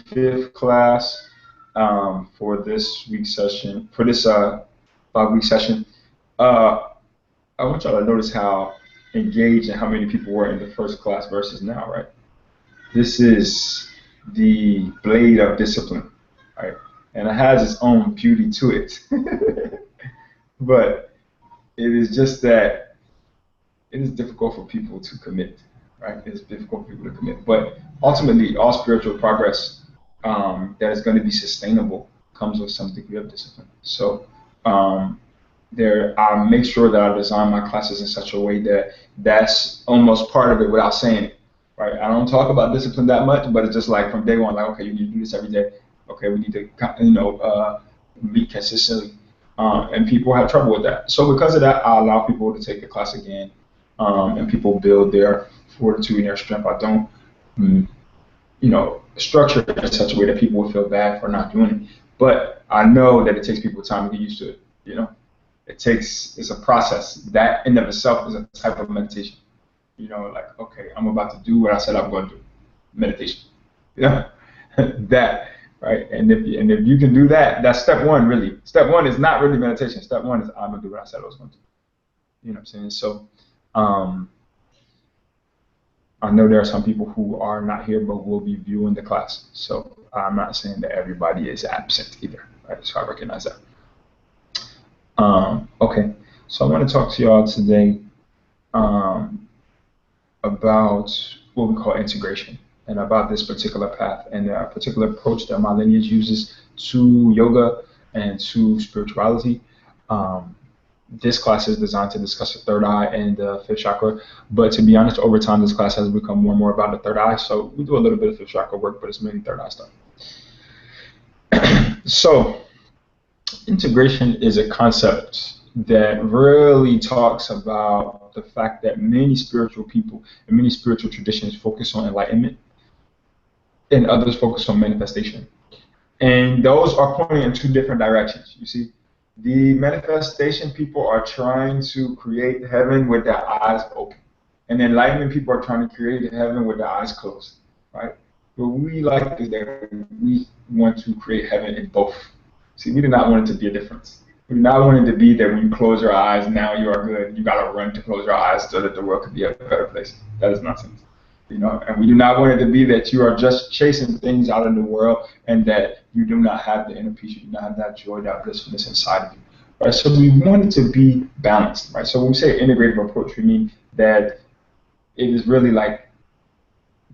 fifth class for this week's session, for this 5 week session. Uh, I want y'all to notice how engaged and how many people were in the first class versus now, right? This is the blade of discipline, right? And it has its own beauty to it. But it is just that it is difficult for people to commit, right? It's difficult for people to commit. But ultimately, all spiritual progress that is going to be sustainable comes with some degree of discipline. So um, I make sure that I design my classes in such a way that that's almost part of it without saying it, right? I don't talk about discipline that much, but it's just like from day one, like, okay, you need to do this every day. Okay, we need to, meet consistently. And people have trouble with that. So because of that, I allow people to take the class again, and people build their fortitude and their strength. I don't, mm, structure it in such a way that people will feel bad for not doing it. But I know that it takes people time to get used to it. It's a process. That in of itself is a type of meditation. Like, okay, I'm about to do what I said I'm going to do. Meditation. Yeah, that, right? And if you can do that, that's step one, really. Step one is not really meditation. Step one is I'm going to do what I said I was going to do. You know what I'm saying? So, um, I know there are some people who are not here but will be viewing the class. So I'm not saying that everybody is absent either, right? So I recognize that. Okay, so I want to talk to y'all today um, about what we call integration and about this particular path and a particular approach that my lineage uses to yoga and to spirituality. Um, this class is designed to discuss the third eye and the fifth chakra, but to be honest, over time this class has become more and more about the third eye. So we do a little bit of fifth chakra work, but it's mainly third eye stuff. So integration is a concept that really talks about the fact that many spiritual people and many spiritual traditions focus on enlightenment and others focus on manifestation. And those are pointing in two different directions. You see, the manifestation people are trying to create heaven with their eyes open. And the enlightenment people are trying to create heaven with their eyes closed. Right? What we like is that we want to create heaven in both. See, we do not want it to be a difference. We do not want it to be that when you close your eyes, now you are good. You got to run to close your eyes so that the world could be a better place. That is nonsense. And we do not want it to be that you are just chasing things out of the world and that you do not have the inner peace, you do not have that joy, that blissfulness inside of you. Right? So we want it to be balanced. Right? So when we say integrative approach, we mean that it is really like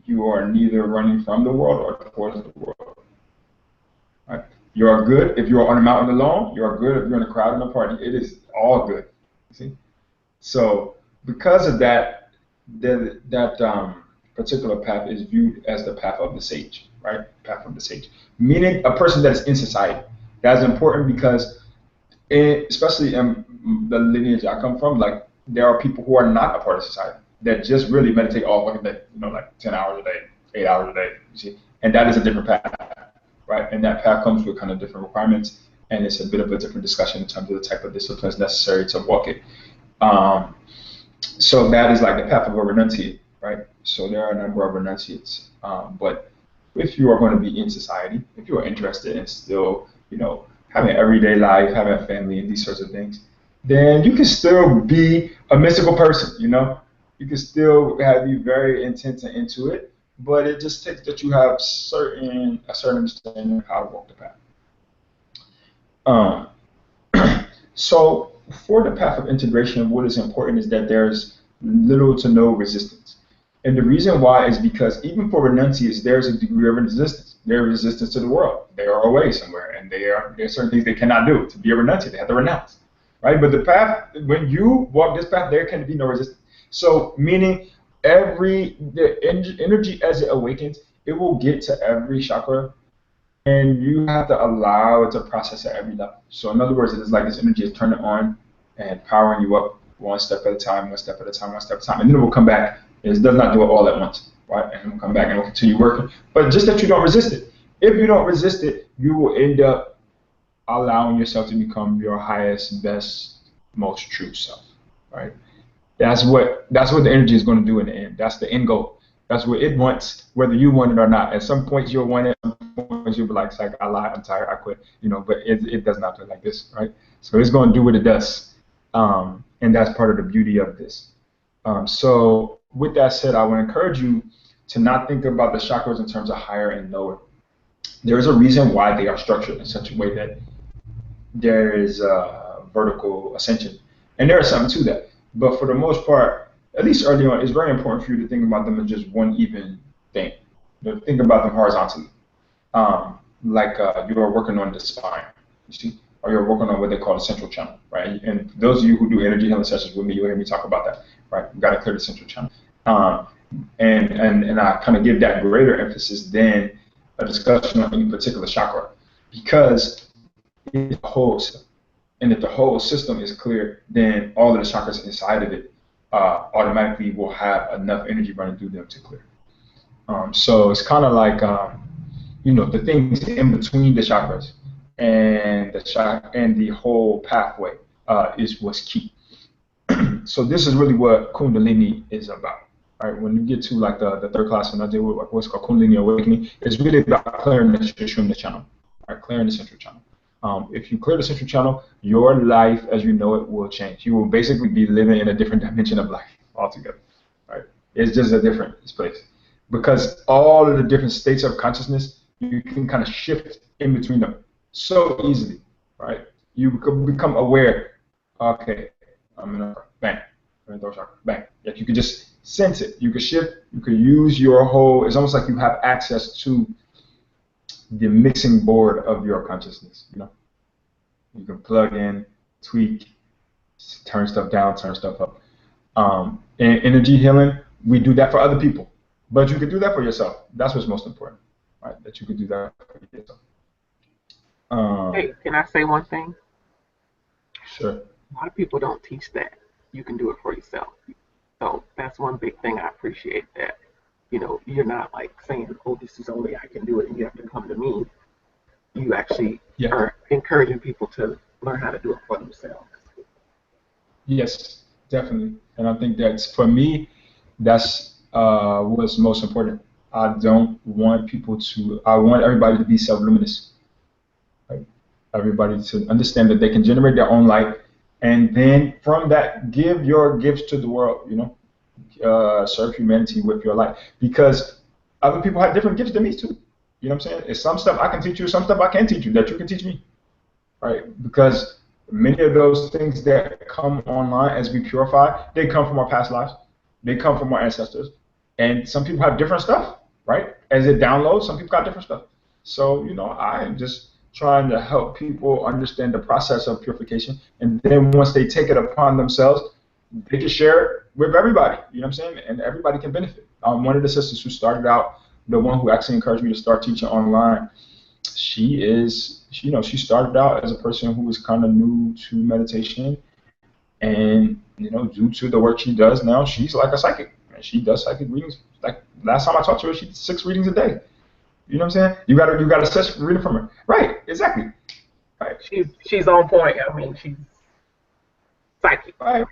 you are neither running from the world or towards the world. Right? You are good if you are on a mountain alone. You are good if you're in a crowd in a party. It is all good. You see? So because of that, that particular path is viewed as the path of the sage, right? Path of the sage, meaning a person that is in society. That's important because, especially in the lineage I come from, like there are people who are not a part of society that just really meditate all fucking day, like 10 hours a day, 8 hours a day. You see, and that is a different path. Right? And that path comes with kind of different requirements, and it's a bit of a different discussion in terms of the type of disciplines necessary to walk it. So that is like the path of a renunciate, right? So there are a number of renunciates, but if you are going to be in society, if you are interested in still, having everyday life, having a family, and these sorts of things, then you can still be a mystical person. You can still be very intense and into it. But it just takes that you have a certain understanding of how to walk the path. So for the path of integration, what is important is that there's little to no resistance. And the reason why is because even for renunciates, there's a degree of resistance. There's resistance to the world. They are away somewhere, and there are certain things they cannot do. To be a renunciate, they have to renounce. Right? But the path, when you walk this path, there can be no resistance. So meaning the energy as it awakens, it will get to every chakra, and you have to allow it to process at every level. So in other words, it is like this energy is turning on and powering you up one step at a time, one step at a time, one step at a time, and then it will come back. It does not do it all at once, right? And it will come back and it will continue working. But just that you don't resist it. If you don't resist it, you will end up allowing yourself to become your highest, best, most true self, right? That's what the energy is going to do in the end. That's the end goal. That's what it wants, whether you want it or not. At some point you'll want it, at some and she'll be like, "Psych, I lied, I'm tired, I quit." But it does not look like this, right? So it's going to do what it does, and that's part of the beauty of this. So with that said, I would encourage you to not think about the chakras in terms of higher and lower. There is a reason why they are structured in such a way that there is vertical ascension, and there is something to that. But for the most part, at least early on, it's very important for you to think about them as just one even thing. Think about them horizontally, like you're working on the spine, you see, or you're working on what they call the central channel, right? And those of you who do energy healing sessions with me, you'll hear me talk about that, right? You got to clear the central channel, and I kind of give that greater emphasis than a discussion on any particular chakra, because it's a whole system. And if the whole system is clear, then all of the chakras inside of it automatically will have enough energy running through them to clear. So it's kind of like, the things in between the chakras and the whole pathway is what's key. So this is really what Kundalini is about. Right? When you get to like the third class, when I deal with what's called Kundalini Awakening, it's really about clearing the Sushumna channel, right? Clearing the central channel. If you clear the central channel, your life as you know it will change. You will basically be living in a different dimension of life altogether, right? It's just a different place. Because all of the different states of consciousness, you can kind of shift in between them so easily, right? You become aware, okay, I'm in a bang, I'm in third chakra, bang. Like you could just sense it. You could shift, you could use your whole, it's almost like you have access to the mixing board of your consciousness, You can plug in, tweak, turn stuff down, turn stuff up. In energy healing, we do that for other people. But you can do that for yourself. That's what's most important, right? That you can do that for yourself. Hey, can I say one thing? Sure. A lot of people don't teach that. You can do it for yourself. So that's one big thing I appreciate, that, you're not like saying, oh, this is only I can do it and you have to come to me. You actually are encouraging people to learn how to do it for themselves. Yes, definitely. And I think that's, for me, that's what's most important. I don't want I want everybody to be self-luminous. Right? Everybody to understand that they can generate their own light, and then from that, give your gifts to the world, serve humanity with your light. Because other people have different gifts than me too. You know what I'm saying? It's some stuff I can teach you, some stuff I can't teach you that you can teach me. Right? Because many of those things that come online as we purify, they come from our past lives. They come from our ancestors. And some people have different stuff, right? As it downloads, some people got different stuff. So, I'm just trying to help people understand the process of purification. And then once they take it upon themselves, they can share it with everybody. You know what I'm saying? And everybody can benefit. One of the sisters who started out, the one who actually encouraged me to start teaching online, she started out as a person who was kind of new to meditation, and due to the work she does now, she's like a psychic, and she does psychic readings. Like last time I talked to her, she did 6 readings a day. You know what I'm saying? You got a session reading from her, right? Exactly. Right. She's on point. I mean, she's psychic. Right.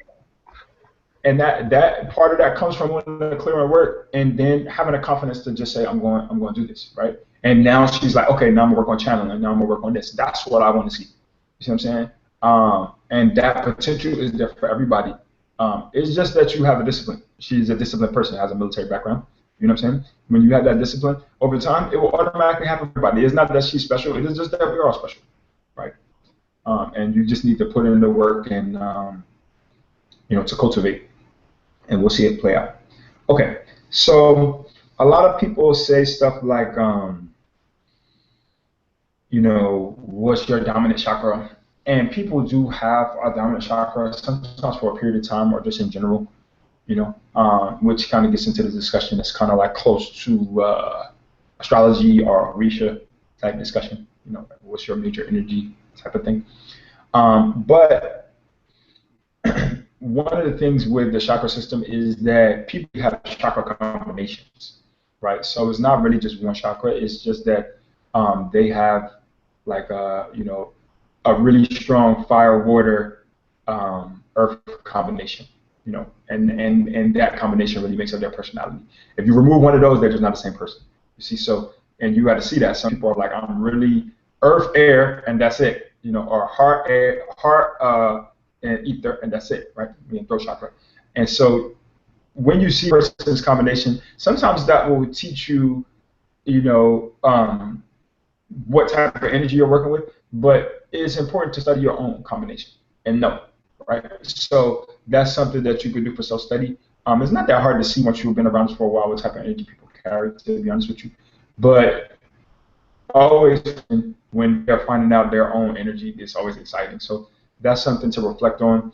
And that part of that comes from the clearing work, and then having the confidence to just say, I'm going to do this, right? And now she's like, okay, now I'm gonna work on channeling, now I'm gonna work on this. That's what I want to see. You see what I'm saying? And that potential is there for everybody. It's just that you have a discipline. She's a disciplined person, has a military background. You know what I'm saying? When you have that discipline, over time, it will automatically happen for everybody. It's not that she's special. It is just that we're all special, right? And you just need to put in the work and to cultivate. And we'll see it play out. Okay, so a lot of people say stuff like, what's your dominant chakra? And people do have a dominant chakra, sometimes for a period of time or just in general, which kind of gets into the discussion that's kind of like close to astrology or Orisha type discussion, what's your major energy type of thing. But one of the things with the chakra system is that people have chakra combinations, right? So it's not really just one chakra. It's just that they have like a really strong fire, water, earth combination, and that combination really makes up their personality. If you remove one of those, they're just not the same person. You see, so And you got to see that. Some people are like, I'm really earth, air, and that's it. You know, or heart, air, heart, and ether, and that's it, right? Throat chakra. And so when you see a person's combination, sometimes that will teach you, you know, what type of energy you're working with. But it's important to study your own combination and know, right? So that's something that you could do for self-study. It's not that hard to see once you've been around this for a while what type of energy people carry, to be honest with you. But always when they're finding out their own energy, it's always exciting. So that's something to reflect on.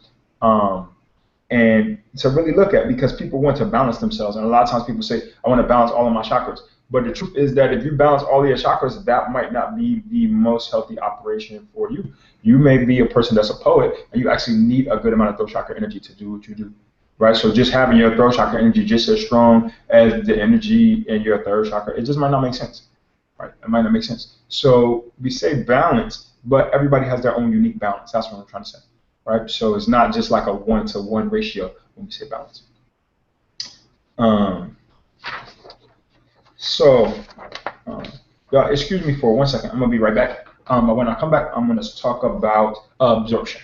And to really look at, because people want to balance themselves. And a lot of times people say, I want to balance all of my chakras. But the truth is that if you balance all of your chakras, that might not be the most healthy operation for you. You may be a person that's a poet, and you actually need a good amount of throat chakra energy to do what you do, right? So just having your throat chakra energy just as strong as the energy in your third chakra, it just might not make sense, right? It might not make sense. So we say balance, but everybody has their own unique balance. That's what I'm trying to say, right? So it's not just like a 1-to-1 ratio when we say balance. Excuse me for 1 second. I'm going to be right back. But when I come back, I'm going to talk about absorption.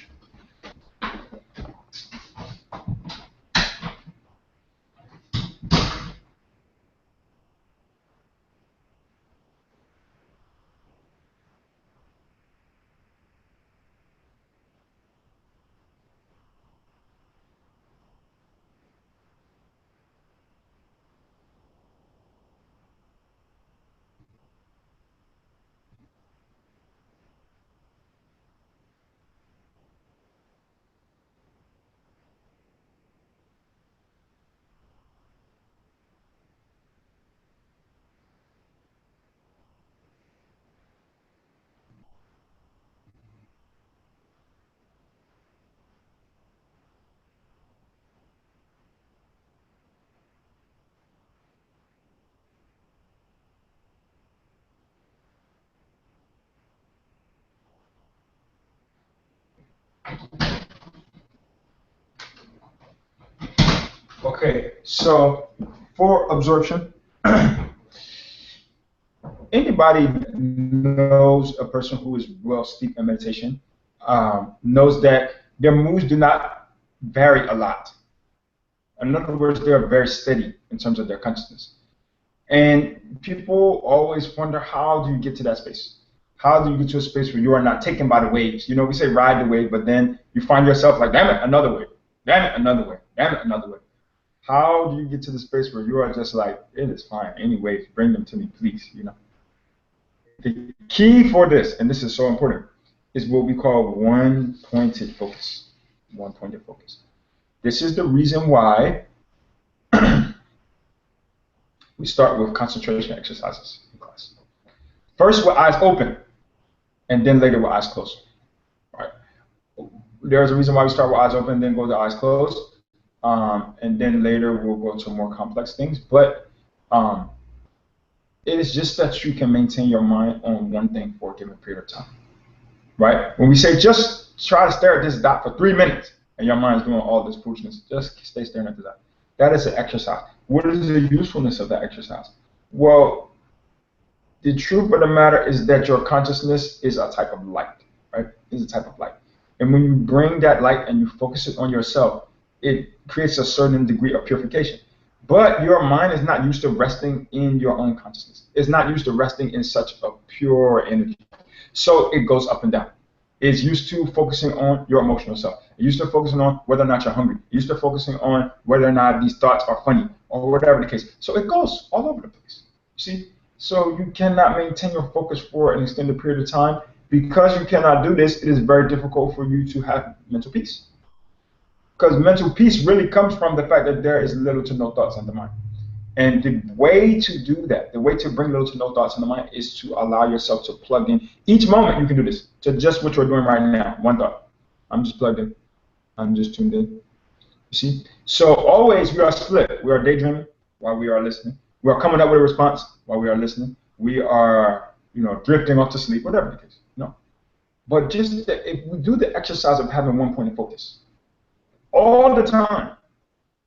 Okay, so for absorption, anybody knows a person who is well steeped in meditation knows that their moods do not vary a lot. In other words, they are very steady in terms of their consciousness. And people always wonder, how do you get to that space? How do you get to a space where you are not taken by the waves? You know, we say ride the wave, but then you find yourself like, damn it, another wave. Damn it, another wave. Damn it, another wave. How do you get to the space where you are just like, it is fine, any waves, bring them to me, please, you know? The key for this, and this is so important, is what we call one-pointed focus. One-pointed focus. This is the reason why we start with concentration exercises in class. First with eyes open, and then later with eyes closed. Right? There's a reason why we start with eyes open, then go to eyes closed, and then later we'll go to more complex things. But it is just that you can maintain your mind on one thing for a given period of time. Right? When we say just try to stare at this dot for 3 minutes, and your mind is doing all this foolishness, just stay staring at the dot. That is an exercise. What is the usefulness of that exercise? Well, the truth of the matter is that your consciousness is a type of light, right? It's a type of light. And when you bring that light and you focus it on yourself, it creates a certain degree of purification. But your mind is not used to resting in your own consciousness. It's not used to resting in such a pure energy. So it goes up and down. It's used to focusing on your emotional self. It's used to focusing on whether or not you're hungry. It's used to focusing on whether or not these thoughts are funny or whatever the case. So it goes all over the place. See? So you cannot maintain your focus for an extended period of time. Because you cannot do this, it is very difficult for you to have mental peace. Because mental peace really comes from the fact that there is little to no thoughts in the mind. And the way to do that, the way to bring little to no thoughts in the mind is to allow yourself to plug in. Each moment you can do this, to just what you're doing right now, one thought. I'm just plugged in. I'm just tuned in. You see? So always we are split. We are daydreaming while we are listening. We are coming up with a response while we are listening. We are, drifting off to sleep, whatever the case. No. But just if we do the exercise of having one point of focus all the time,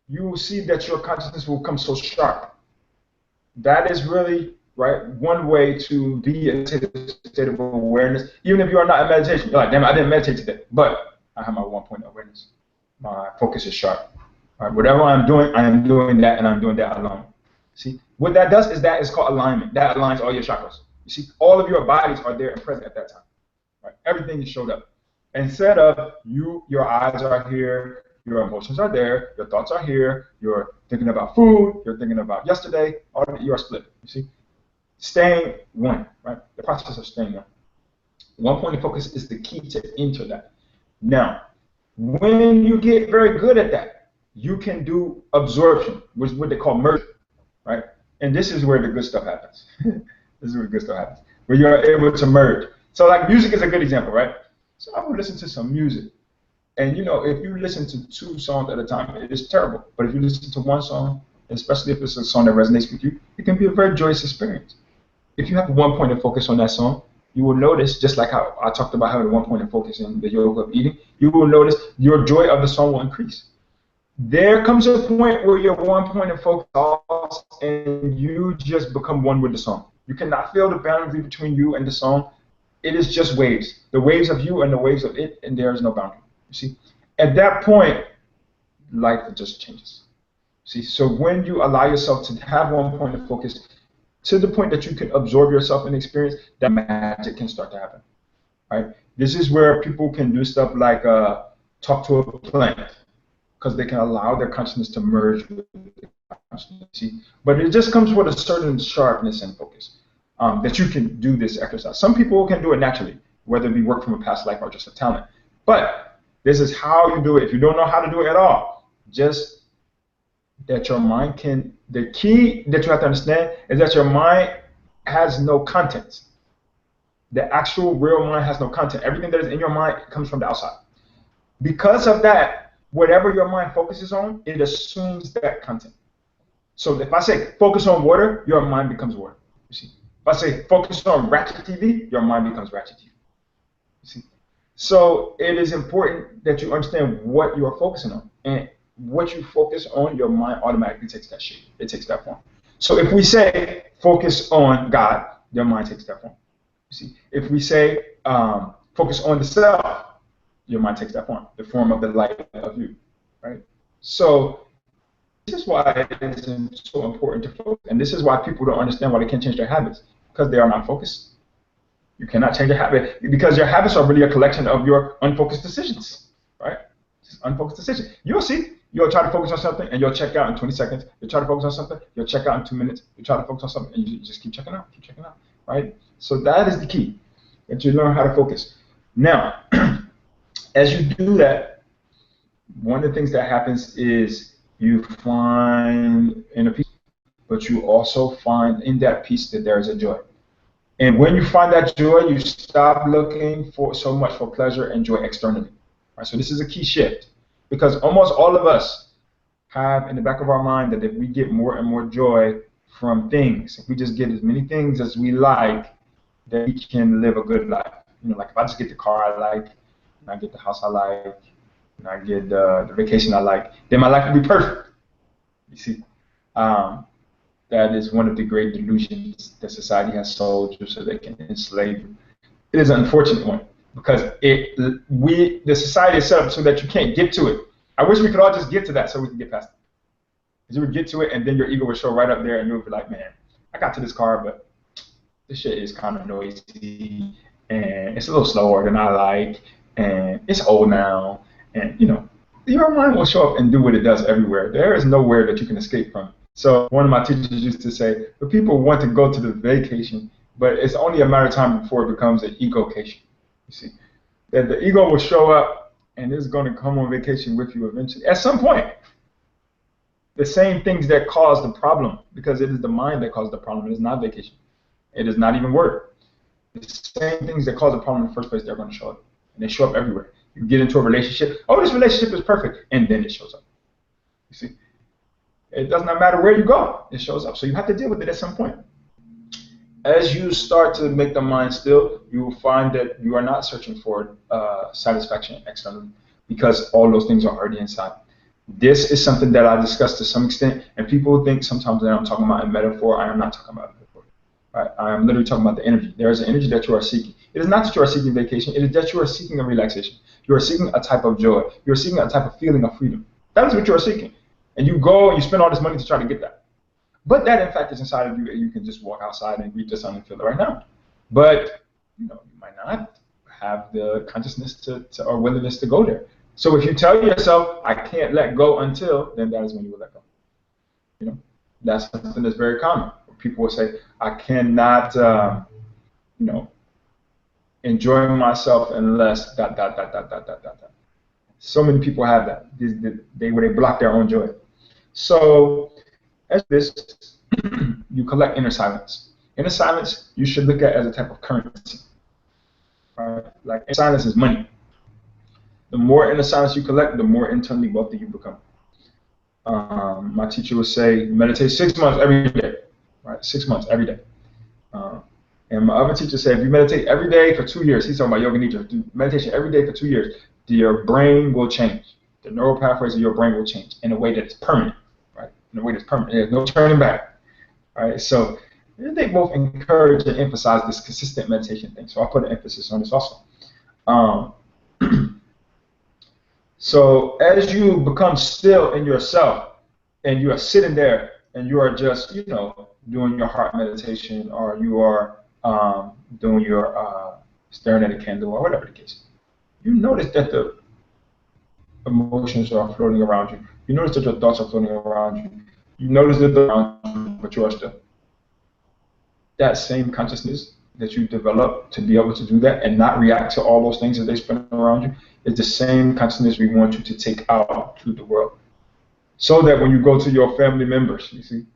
you will see that your consciousness will come so sharp. That is really right? One way to be in a state of awareness, even if you are not in meditation, you're like, damn, I didn't meditate today, but I have my 1 point awareness. My focus is sharp. All right, whatever I'm doing, I am doing that, and I'm doing that alone. See, what that does is that is called alignment. That aligns all your chakras. You see, all of your bodies are there and present at that time. Right? Everything is showed up. Instead of your eyes are here, your emotions are there, your thoughts are here, you're thinking about food, you're thinking about yesterday, all of it, you are split. You see, staying one, right? The process of staying one. 1 point of focus is the key to enter that. Now, when you get very good at that, you can do absorption, which is what they call merge, right? And this is where the good stuff happens. This is where the good stuff happens, where you're able to merge. So like music is a good example, right? So I would listen to some music. And you know, if you listen to 2 songs at a time, it is terrible. But if you listen to 1 song, especially if it's a song that resonates with you, it can be a very joyous experience. If you have 1 point of focus on that song, you will notice, just like how I talked about having 1 point of focus in the yoga of eating, you will notice your joy of the song will increase. There comes a point where your 1 point of focus off and you just become one with the song. You cannot feel the boundary between you and the song. It is just waves. The waves of you and the waves of it, and there is no boundary. You see? At that point, life just changes. See? So when you allow yourself to have 1 point of focus to the point that you can absorb yourself and experience, that magic can start to happen. Right? This is where people can do stuff like talk to a plant, because they can allow their consciousness to merge with the consciousness. See? But it just comes with a certain sharpness and focus that you can do this exercise. Some people can do it naturally, whether it be work from a past life or just a talent. But this is how you do it. If you don't know how to do it at all, just that your mind can, the key that you have to understand is that your mind has no content. The actual real mind has no content. Everything that is in your mind comes from the outside. Because of that, whatever your mind focuses on, it assumes that content. So if I say focus on water, your mind becomes water. You see? If I say focus on Ratchet TV, your mind becomes Ratchet TV. You see? So it is important that you understand what you are focusing on. And what you focus on, your mind automatically takes that shape. It takes that form. So if we say focus on God, your mind takes that form. You see? If we say focus on the self, your mind takes that form, the form of the light of you, right? So this is why it is so important to focus, and this is why people don't understand why they can't change their habits, because they are not focused. You cannot change a habit because your habits are really a collection of your unfocused decisions, right? Just unfocused decisions. You'll see. You'll try to focus on something, and you'll check out in 20 seconds. You'll try to focus on something, you'll check out in 2 minutes. You'll try to focus on something, and you just keep checking out, right? So that is the key, that you learn how to focus. Now, as you do that, one of the things that happens is you find inner peace, but you also find in that peace that there is a joy. And when you find that joy, you stop looking for so much for pleasure and joy externally. Right? So this is a key shift, because almost all of us have in the back of our mind that if we get more and more joy from things, if we just get as many things as we like, that we can live a good life. You know, like if I just get the car I like, and I get the house I like, and I get the vacation I like, then my life will be perfect. You see, that is one of the great delusions that society has sold you so they can enslave you. It is an unfortunate one, because the society is set up so that you can't get to it. I wish we could all just get to that so we can get past it. Because you would get to it, and then your ego would show right up there, and you would be like, man, I got to this car, but this shit is kind of noisy, and it's a little slower than I like, and it's old now, and you know, your mind will show up and do what it does everywhere. There is nowhere that you can escape from. So one of my teachers used to say, the people want to go to the vacation, but it's only a matter of time before it becomes an ego-cation. You see, that the ego will show up and it's going to come on vacation with you eventually. At some point, the same things that cause the problem, because it is the mind that caused the problem. It is not vacation. It is not even work. The same things that cause the problem in the first place, they're going to show up. And they show up everywhere. You get into a relationship, oh, this relationship is perfect, and then it shows up. You see, it does not matter where you go, it shows up. So you have to deal with it at some point. As you start to make the mind still, you will find that you are not searching for satisfaction externally, because all those things are already inside. This is something that I discussed to some extent, and people think sometimes that I'm talking about a metaphor. I am not talking about a metaphor. Right? I'm literally talking about the energy. There is an energy that you are seeking. It is not that you are seeking vacation. It is that you are seeking a relaxation. You are seeking a type of joy. You are seeking a type of feeling of freedom. That is what you are seeking. And you go and you spend all this money to try to get that. But that, in fact, is inside of you, and you can just walk outside and greet the sun and feel it right now. But you might not have the consciousness or willingness to go there. So if you tell yourself, I can't let go until, then that is when you will let go. That's something that's very common. People will say, I cannot, enjoy myself unless ... So many people have that. They block their own joy. So as this, you collect inner silence. Inner silence you should look at as a type of currency. Right? Like inner silence is money. The more inner silence you collect, the more internally wealthy you become. My teacher would say, meditate 6 months every day. Right? 6 months every day. And my other teacher said, if you meditate every day for 2 years, he's talking about Yoga Nidra, do meditation every day for 2 years, your brain will change. The neural pathways of your brain will change in a way that's permanent. Right? In a way that's permanent. There's no turning back. Right? So they both encourage and emphasize this consistent meditation thing. So I'll put an emphasis on this also. So as you become still in yourself and you are sitting there and you are just, doing your heart meditation, or you are doing your staring at a candle, or whatever the case, you notice that the emotions are floating around you. You notice that your thoughts are floating around you. You notice that they're around you, but you are still. That same consciousness that you develop to be able to do that and not react to all those things that they spin around you is the same consciousness we want you to take out to the world. So that when you go to your family members, you see,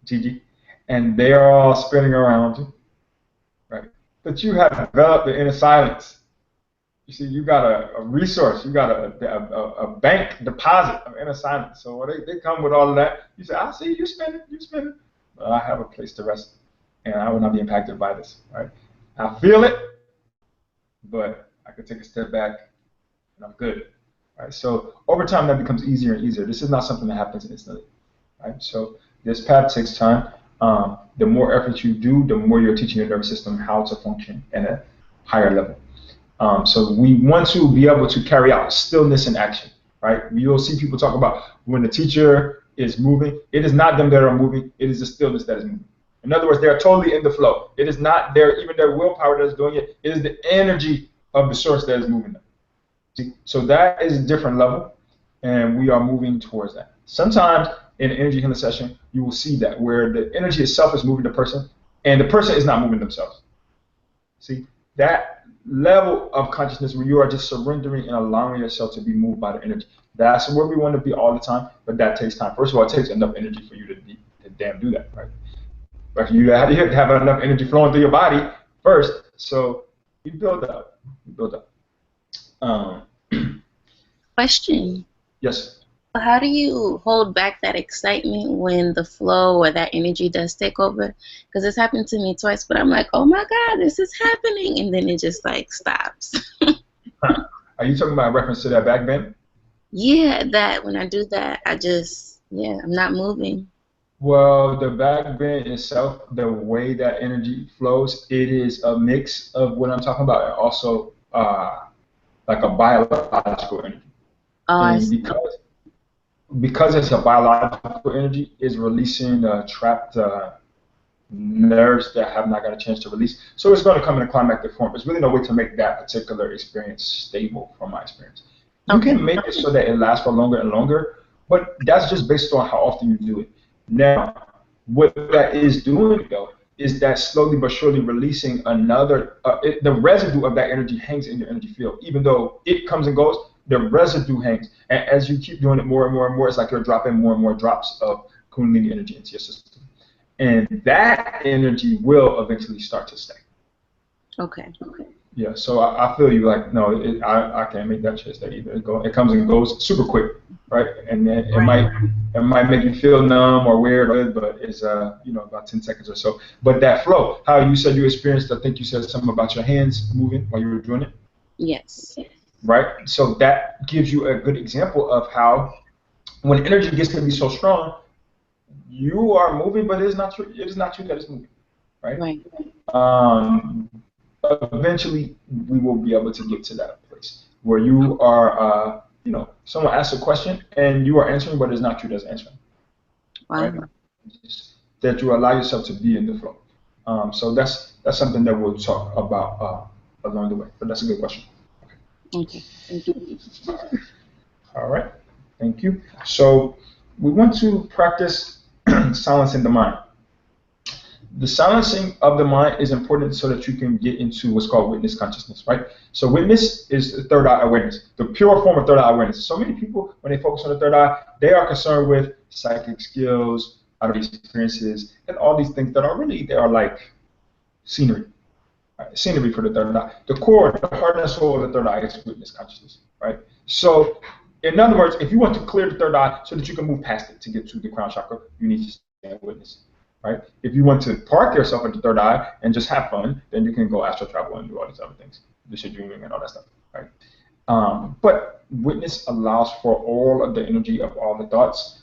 Gigi, and they are all spinning around you, right? But you have developed the inner silence. You see, you got a resource, you got a bank deposit of inner silence. So when they come with all of that, you say, I see you spinning, but I have a place to rest, and I will not be impacted by this, right? I feel it, but I can take a step back, and I'm good, right? So over time, that becomes easier and easier. This is not something that happens instantly, right? So this path takes time. The more effort you do, the more you're teaching your nervous system how to function at a higher level. So we want to be able to carry out stillness in action, right? You'll see people talk about when the teacher is moving, it is not them that are moving, it is the stillness that is moving. In other words, they are totally in the flow. It is not even their willpower that is doing it, it is the energy of the source that is moving them. See? So that is a different level, and we are moving towards that. Sometimes in an energy healing session, you will see that where the energy itself is moving the person, and the person is not moving themselves. See, that level of consciousness where you are just surrendering and allowing yourself to be moved by the energy. That's where we want to be all the time, but that takes time. First of all, it takes enough energy for you to damn do that, right? But you have to have enough energy flowing through your body first, so you build up. Question. Yes. How do you hold back that excitement when the flow or that energy does take over? Because it's happened to me twice, but I'm like, oh my God, this is happening, and then it just like stops. Are you talking about reference to that back bend? Yeah, that when I do that, I'm not moving. Well, the back bend itself, the way that energy flows, it is a mix of what I'm talking about, and also like a biological energy. Oh, I and see. because it's a biological energy, is releasing trapped nerves that have not got a chance to release. So it's going to come in a climactic form. There's really no way to make that particular experience stable, from my experience. You can make it so that it lasts for longer and longer, but that's just based on how often you do it. Now, what that is doing, though, is that slowly but surely releasing another, the residue of that energy hangs in your energy field. Even though it comes and goes, the residue hangs. And as you keep doing it more and more and more, it's like you're dropping more and more drops of Kundalini energy into your system. And that energy will eventually start to stay. Okay. Yeah, so I feel you, like, no, I can't make that shit stay either. It comes and goes super quick, right? And then it might make you feel numb or weird, but it's about 10 seconds or so. But that flow, how you said you experienced, I think you said something about your hands moving while you were doing it. Yes. Right? So that gives you a good example of how when energy gets to be so strong, you are moving, but it is not you that is moving. right? Right. Um, Eventually, we will be able to get to that place where you are, someone asks a question and you are answering, but it's not you that's answering, right? Wow. That you allow yourself to be in the flow. So that's something that we'll talk about along the way. But that's a good question. Okay. Thank you. All right, thank you. So we want to practice silencing the mind. The silencing of the mind is important so that you can get into what's called witness consciousness, right? So witness is the third eye awareness, the pure form of third eye awareness. So many people, when they focus on the third eye, they are concerned with psychic skills, out of experiences, and all these things that are really, they are like scenery, right? Scenery for the third eye. The core, the heart and soul of the third eye is witness consciousness, right? So in other words, if you want to clear the third eye so that you can move past it to get to the crown chakra, you need to stay in witness. Right? If you want to park yourself at the third eye and just have fun, then you can go astral travel and do all these other things, lucid dreaming and all that stuff, right? But witness allows for all of the energy of all the thoughts.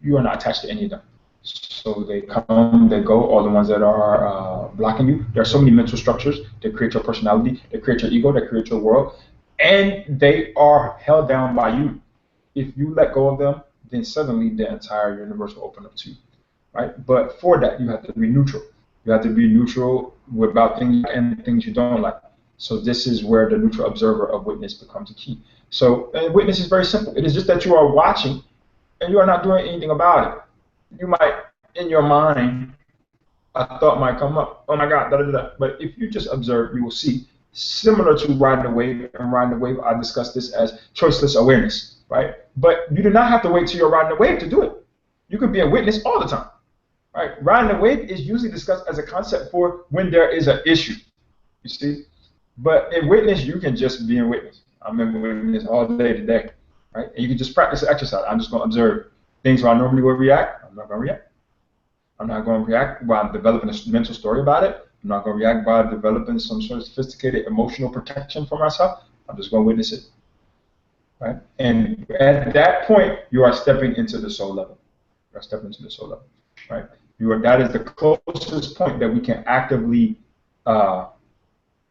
You are not attached to any of them. So they come, they go, all the ones that are blocking you. There are so many mental structures that create your personality, that create your ego, that create your world, and they are held down by you. If you let go of them, then suddenly the entire universe will open up to you. Right? But for that, you have to be neutral. You have to be neutral about things and things you don't like. So this is where the neutral observer of witness becomes a key. So witness is very simple. It is just that you are watching and you are not doing anything about it. You might, in your mind, a thought might come up. Oh my God, da da da. But if you just observe, you will see. Similar to riding the wave, and riding the wave, I discussed this as choiceless awareness, right? But you do not have to wait till you're riding the wave to do it. You could be a witness all the time. Right? Riding the wave is usually discussed as a concept for when there is an issue, you see. But in witness, you can just be in witness. I'm in witness all day today, right? And you can just practice the exercise. I'm just going to observe things where I normally would react. I'm not going to react. I'm not going to react by developing a mental story about it. I'm not going to react by developing some sort of sophisticated emotional protection for myself. I'm just going to witness it, right? And at that point, you are stepping into the soul level. You are stepping into the soul level, right? That is the closest point that we can actively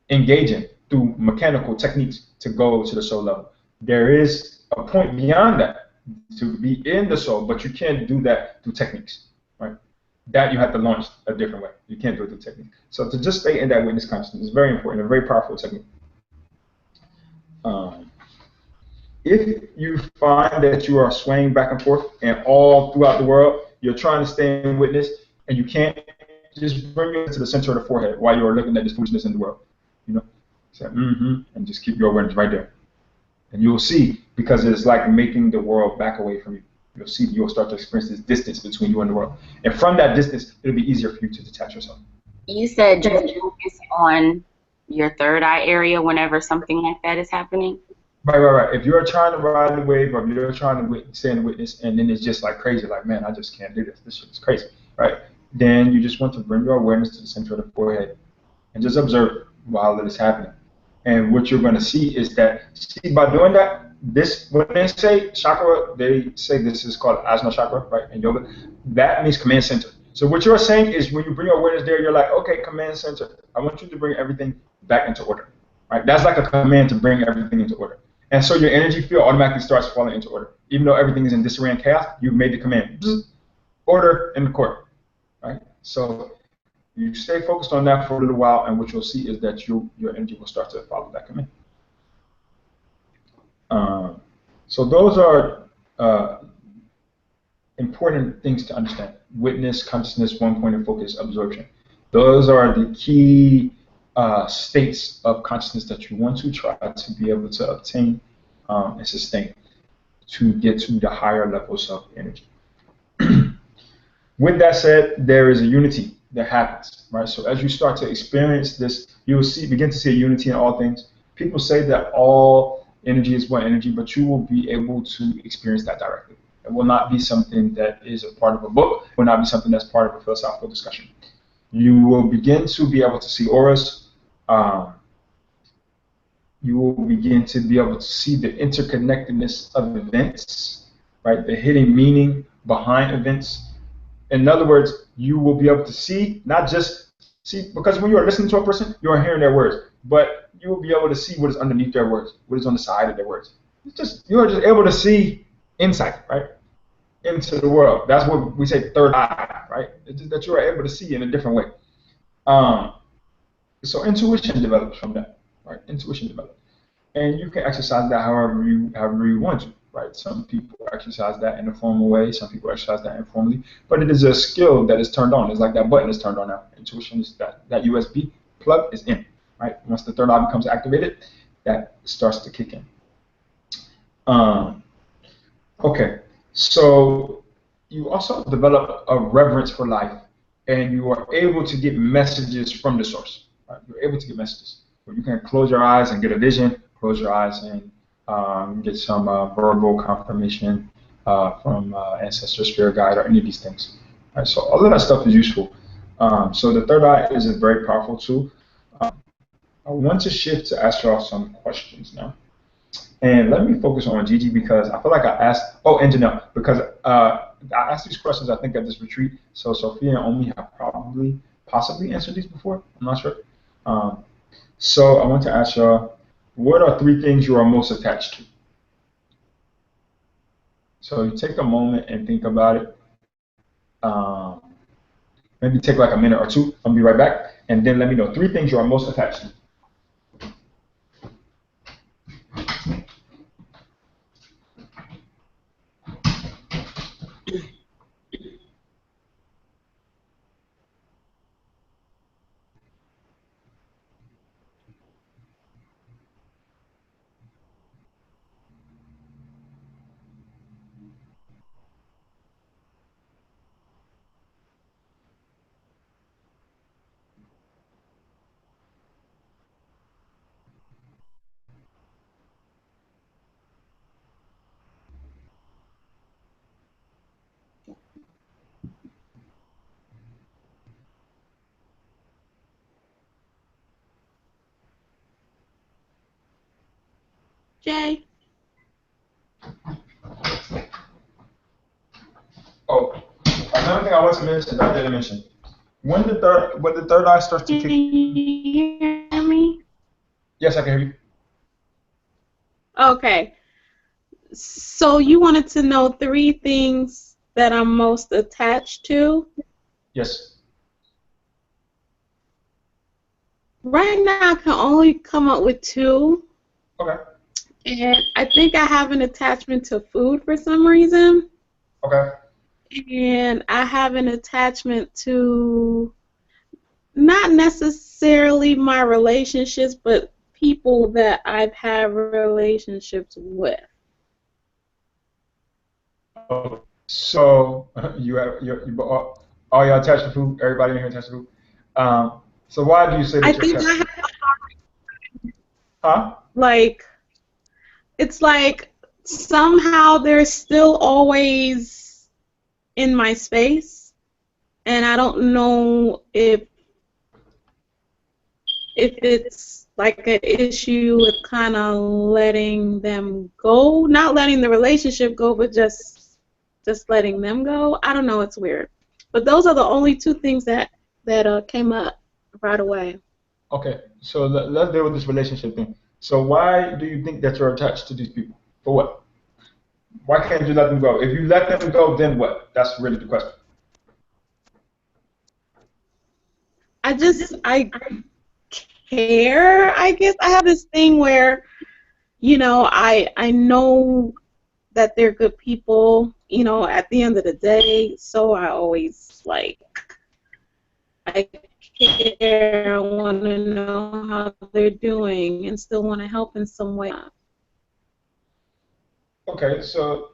engage in through mechanical techniques to go to the soul level. There is a point beyond that to be in the soul, but you can't do that through techniques, right? That you have to launch a different way. You can't do it through technique. So to just stay in that witness consciousness is very important, a very powerful technique. If you find that you are swaying back and forth and all throughout the world, you're trying to stay in witness and you can't, just bring it to the center of the forehead while you're looking at this foolishness in the world. Say and just keep your awareness right there. And you'll see, because it's like making the world back away from you. You'll start to experience this distance between you and the world. And from that distance, it'll be easier for you to detach yourself. You said just focus on your third eye area whenever something like that is happening? Right. If you're trying to ride the wave, or if you're trying to stay in witness, and then it's just like crazy, like, man, I just can't do this. This shit is crazy, right? Then you just want to bring your awareness to the center of the forehead and just observe while it is happening. And what you're going to see is that, by doing that, when they say chakra, they say this is called Ajna chakra, right, in yoga. That means command center. So what you're saying is when you bring your awareness there, you're like, okay, command center, I want you to bring everything back into order, right? That's like a command to bring everything into order. And so your energy field automatically starts falling into order. Even though everything is in disarray and chaos, you've made the command. Order in the court, right? So you stay focused on that for a little while, and what you'll see is that your energy will start to follow that command. So those are important things to understand. Witness, consciousness, one point of focus, absorption. Those are the key states of consciousness that you want to try to be able to obtain and sustain to get to the higher levels of energy. With that said, there is a unity that happens, right? So as you start to experience this, you will begin to see a unity in all things. People say that all energy is one energy, but you will be able to experience that directly. It will not be something that is a part of a book. It will not be something that's part of a philosophical discussion. You will begin to be able to see auras. You will begin to be able to see the interconnectedness of events, right? The hidden meaning behind events. In other words, you will be able to see, not just see, because when you are listening to a person, you are hearing their words, but you will be able to see what is underneath their words, what is on the side of their words. It's just you are just able to see insight, right, into the world. That's what we say third eye, right? It's just that you are able to see in a different way. Um, so intuition develops from that, right? Intuition develops, and you can exercise that however you want to, right? Some people exercise that in a formal way, some people exercise that informally, but it is a skill that is turned on. It's like that button is turned on now. Intuition is that USB plug is in, right? Once the third eye becomes activated, that starts to kick in. Um, okay, so you also develop a reverence for life, and you are able to get messages from the source. Right? You're able to get messages. Where you can close your eyes and get a vision, close your eyes and get some verbal confirmation from ancestor, spirit guide, or any of these things. Right? So all of that stuff is useful. So the third eye is a very powerful tool. I want to shift to ask y'all some questions now. And let me focus on Gigi because I feel like I asked, and Janelle, because I asked these questions, I think, at this retreat. So Sophia and Omi have possibly answered these before. I'm not sure. So I want to ask y'all, what are 3 things you are most attached to? So you take a moment and think about it. Maybe take like a minute or 2. I'll be right back. And then let me know 3 things you are most attached to. Jay? Oh, another thing I want to mention that I didn't mention. When the third eye starts to Can kick. you hear me? Yes, I can hear you. Okay. So you wanted to know 3 things that I'm most attached to? Yes. Right now I can only come up with 2. Okay. And I think I have an attachment to food for some reason. Okay. And I have an attachment to not necessarily my relationships, but people that I've had relationships with. So you have all y'all attached to food. Everybody in here attached to food. So why do you say I that you're think attached I to food? have, Huh? like, it's like somehow they're still always in my space, and I don't know if it's like an issue with kind of letting them go, not letting the relationship go, but just letting them go. I don't know, it's weird. But those are the only 2 things that came up right away. Okay. So let's deal with this relationship thing. So why do you think that you're attached to these people? For what? Why can't you let them go? If you let them go, then what? That's really the question. I care, I guess. I have this thing where, I know that they're good people, at the end of the day, so I always, I care, I want to know how they're doing and still want to help in some way. Okay. So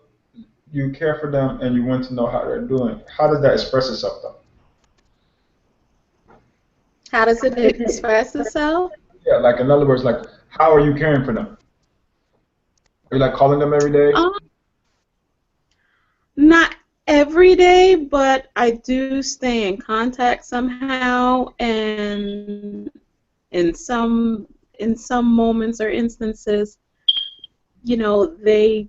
you care for them and you want to know how they're doing. How does that express itself, though? How does it express itself? Yeah. Like in other words, like how are you caring for them? Are you like calling them every day? Not every day, but I do stay in contact somehow, and in some moments or instances, they,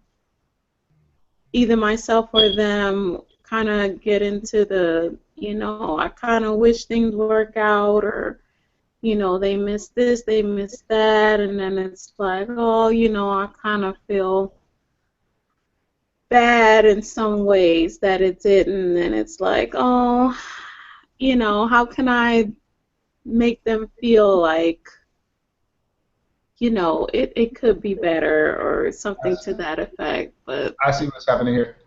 either myself or them, kind of get into the I kind of wish things work out, or, they miss this, they miss that, and then it's like, oh, I kind of feel bad in some ways that it didn't, and it's like, oh, how can I make them feel like, it could be better or something to that effect. But I see what's happening here.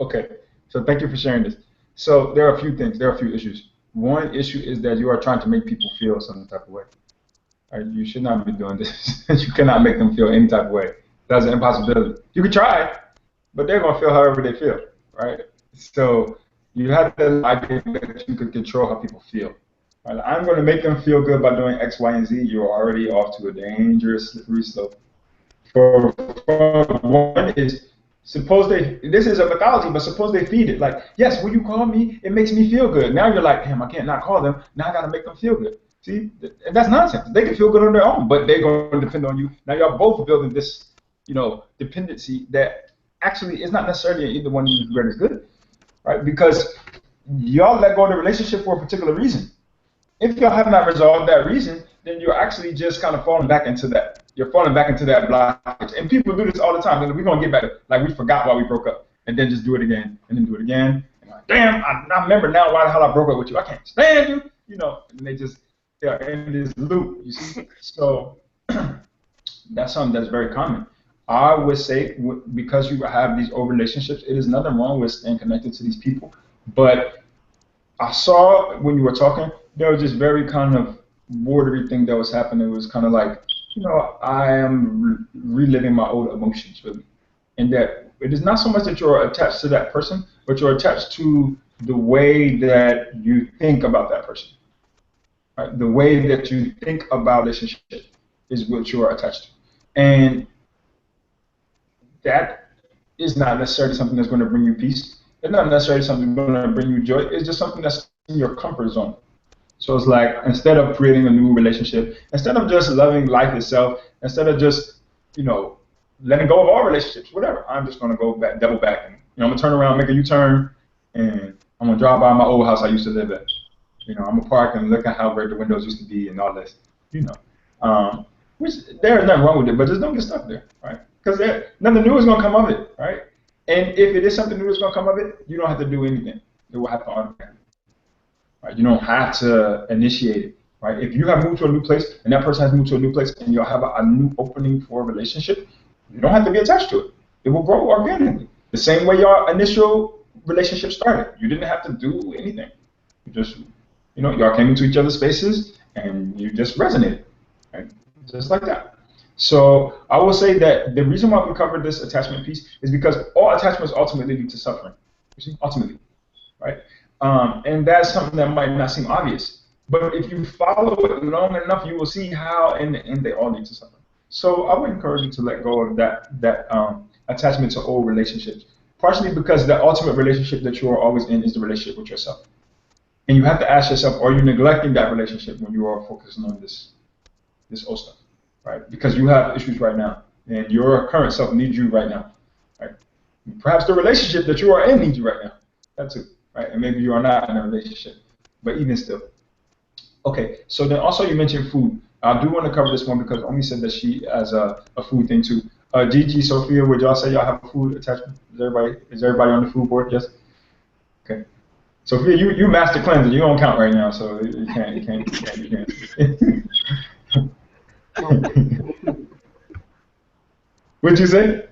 Okay, so thank you for sharing this. So there are a few things, there are a few issues. One issue is that you are trying to make people feel some type of way. Right? You should not be doing this. You cannot make them feel any type of way. That's an impossibility. You can try, but they're gonna feel however they feel, right? So you have the idea that you can control how people feel. Right? I'm gonna make them feel good by doing X, Y, and Z. You're already off to a dangerous slippery slope. For one is, suppose this is a mythology, but suppose they feed it. Like, yes, when you call me, it makes me feel good. Now you're like, damn, I can't not call them. Now I gotta make them feel good. See, and that's nonsense. They can feel good on their own, but they're gonna depend on you. Now y'all both building this, dependency that actually is not necessarily either one of you very good, right? Because y'all let go of the relationship for a particular reason. If y'all have not resolved that reason, then you're actually just kind of falling back into that. You're falling back into that blockage. And people do this all the time. We're going to get better. Like, we forgot why we broke up. And then just do it again. And then do it again. And like, damn, I remember now why the hell I broke up with you. I can't stand you. And they're in this loop, you see. So that's something that's very common. I would say, because you have these old relationships, it is nothing wrong with staying connected to these people. But I saw when you were talking, there was this very kind of bordery thing that was happening. It was kind of like, I am reliving my old emotions, really. And that it is not so much that you're attached to that person, but you're attached to the way that you think about that person. Right? The way that you think about relationship is what you are attached to. And that is not necessarily something that's going to bring you peace. It's not necessarily something that's going to bring you joy. It's just something that's in your comfort zone. So it's like, instead of creating a new relationship, instead of just loving life itself, instead of just, letting go of all relationships, whatever, I'm just going to go back, double back, and I'm going to turn around, make a U-turn, and I'm going to drive by my old house I used to live at. I'm going to park and look at how great the windows used to be and all this, which there's nothing wrong with it, but just don't get stuck there, right? Because nothing new is going to come of it, right? And if it is something new that's going to come of it, you don't have to do anything. It will happen automatically. Right? You don't have to initiate it, right? If you have moved to a new place and that person has moved to a new place and you'll have a new opening for a relationship, you don't have to be attached to it. It will grow organically. The same way your initial relationship started. You didn't have to do anything. You just, y'all came into each other's spaces and you just resonated, right? Just like that. So I will say that the reason why we covered this attachment piece is because all attachments ultimately lead to suffering. You see, ultimately, right? And that's something that might not seem obvious. But if you follow it long enough, you will see how in the end they all lead to suffering. So I would encourage you to let go of that attachment to old relationships, partially because the ultimate relationship that you are always in is the relationship with yourself. And you have to ask yourself, are you neglecting that relationship when you are focusing on this old stuff, right? Because you have issues right now, and your current self needs you right now, right? Perhaps the relationship that you are in needs you right now. That too. Right? And maybe you are not in a relationship, but even still. Okay, so then also you mentioned food. I do want to cover this one because Omi said that she has a food thing too. Gigi, Sophia, would y'all say y'all have a food attachment? Is everybody on the food board? Yes? Okay. Sophia, you master cleanser. You don't count right now, so you can't. What'd you say?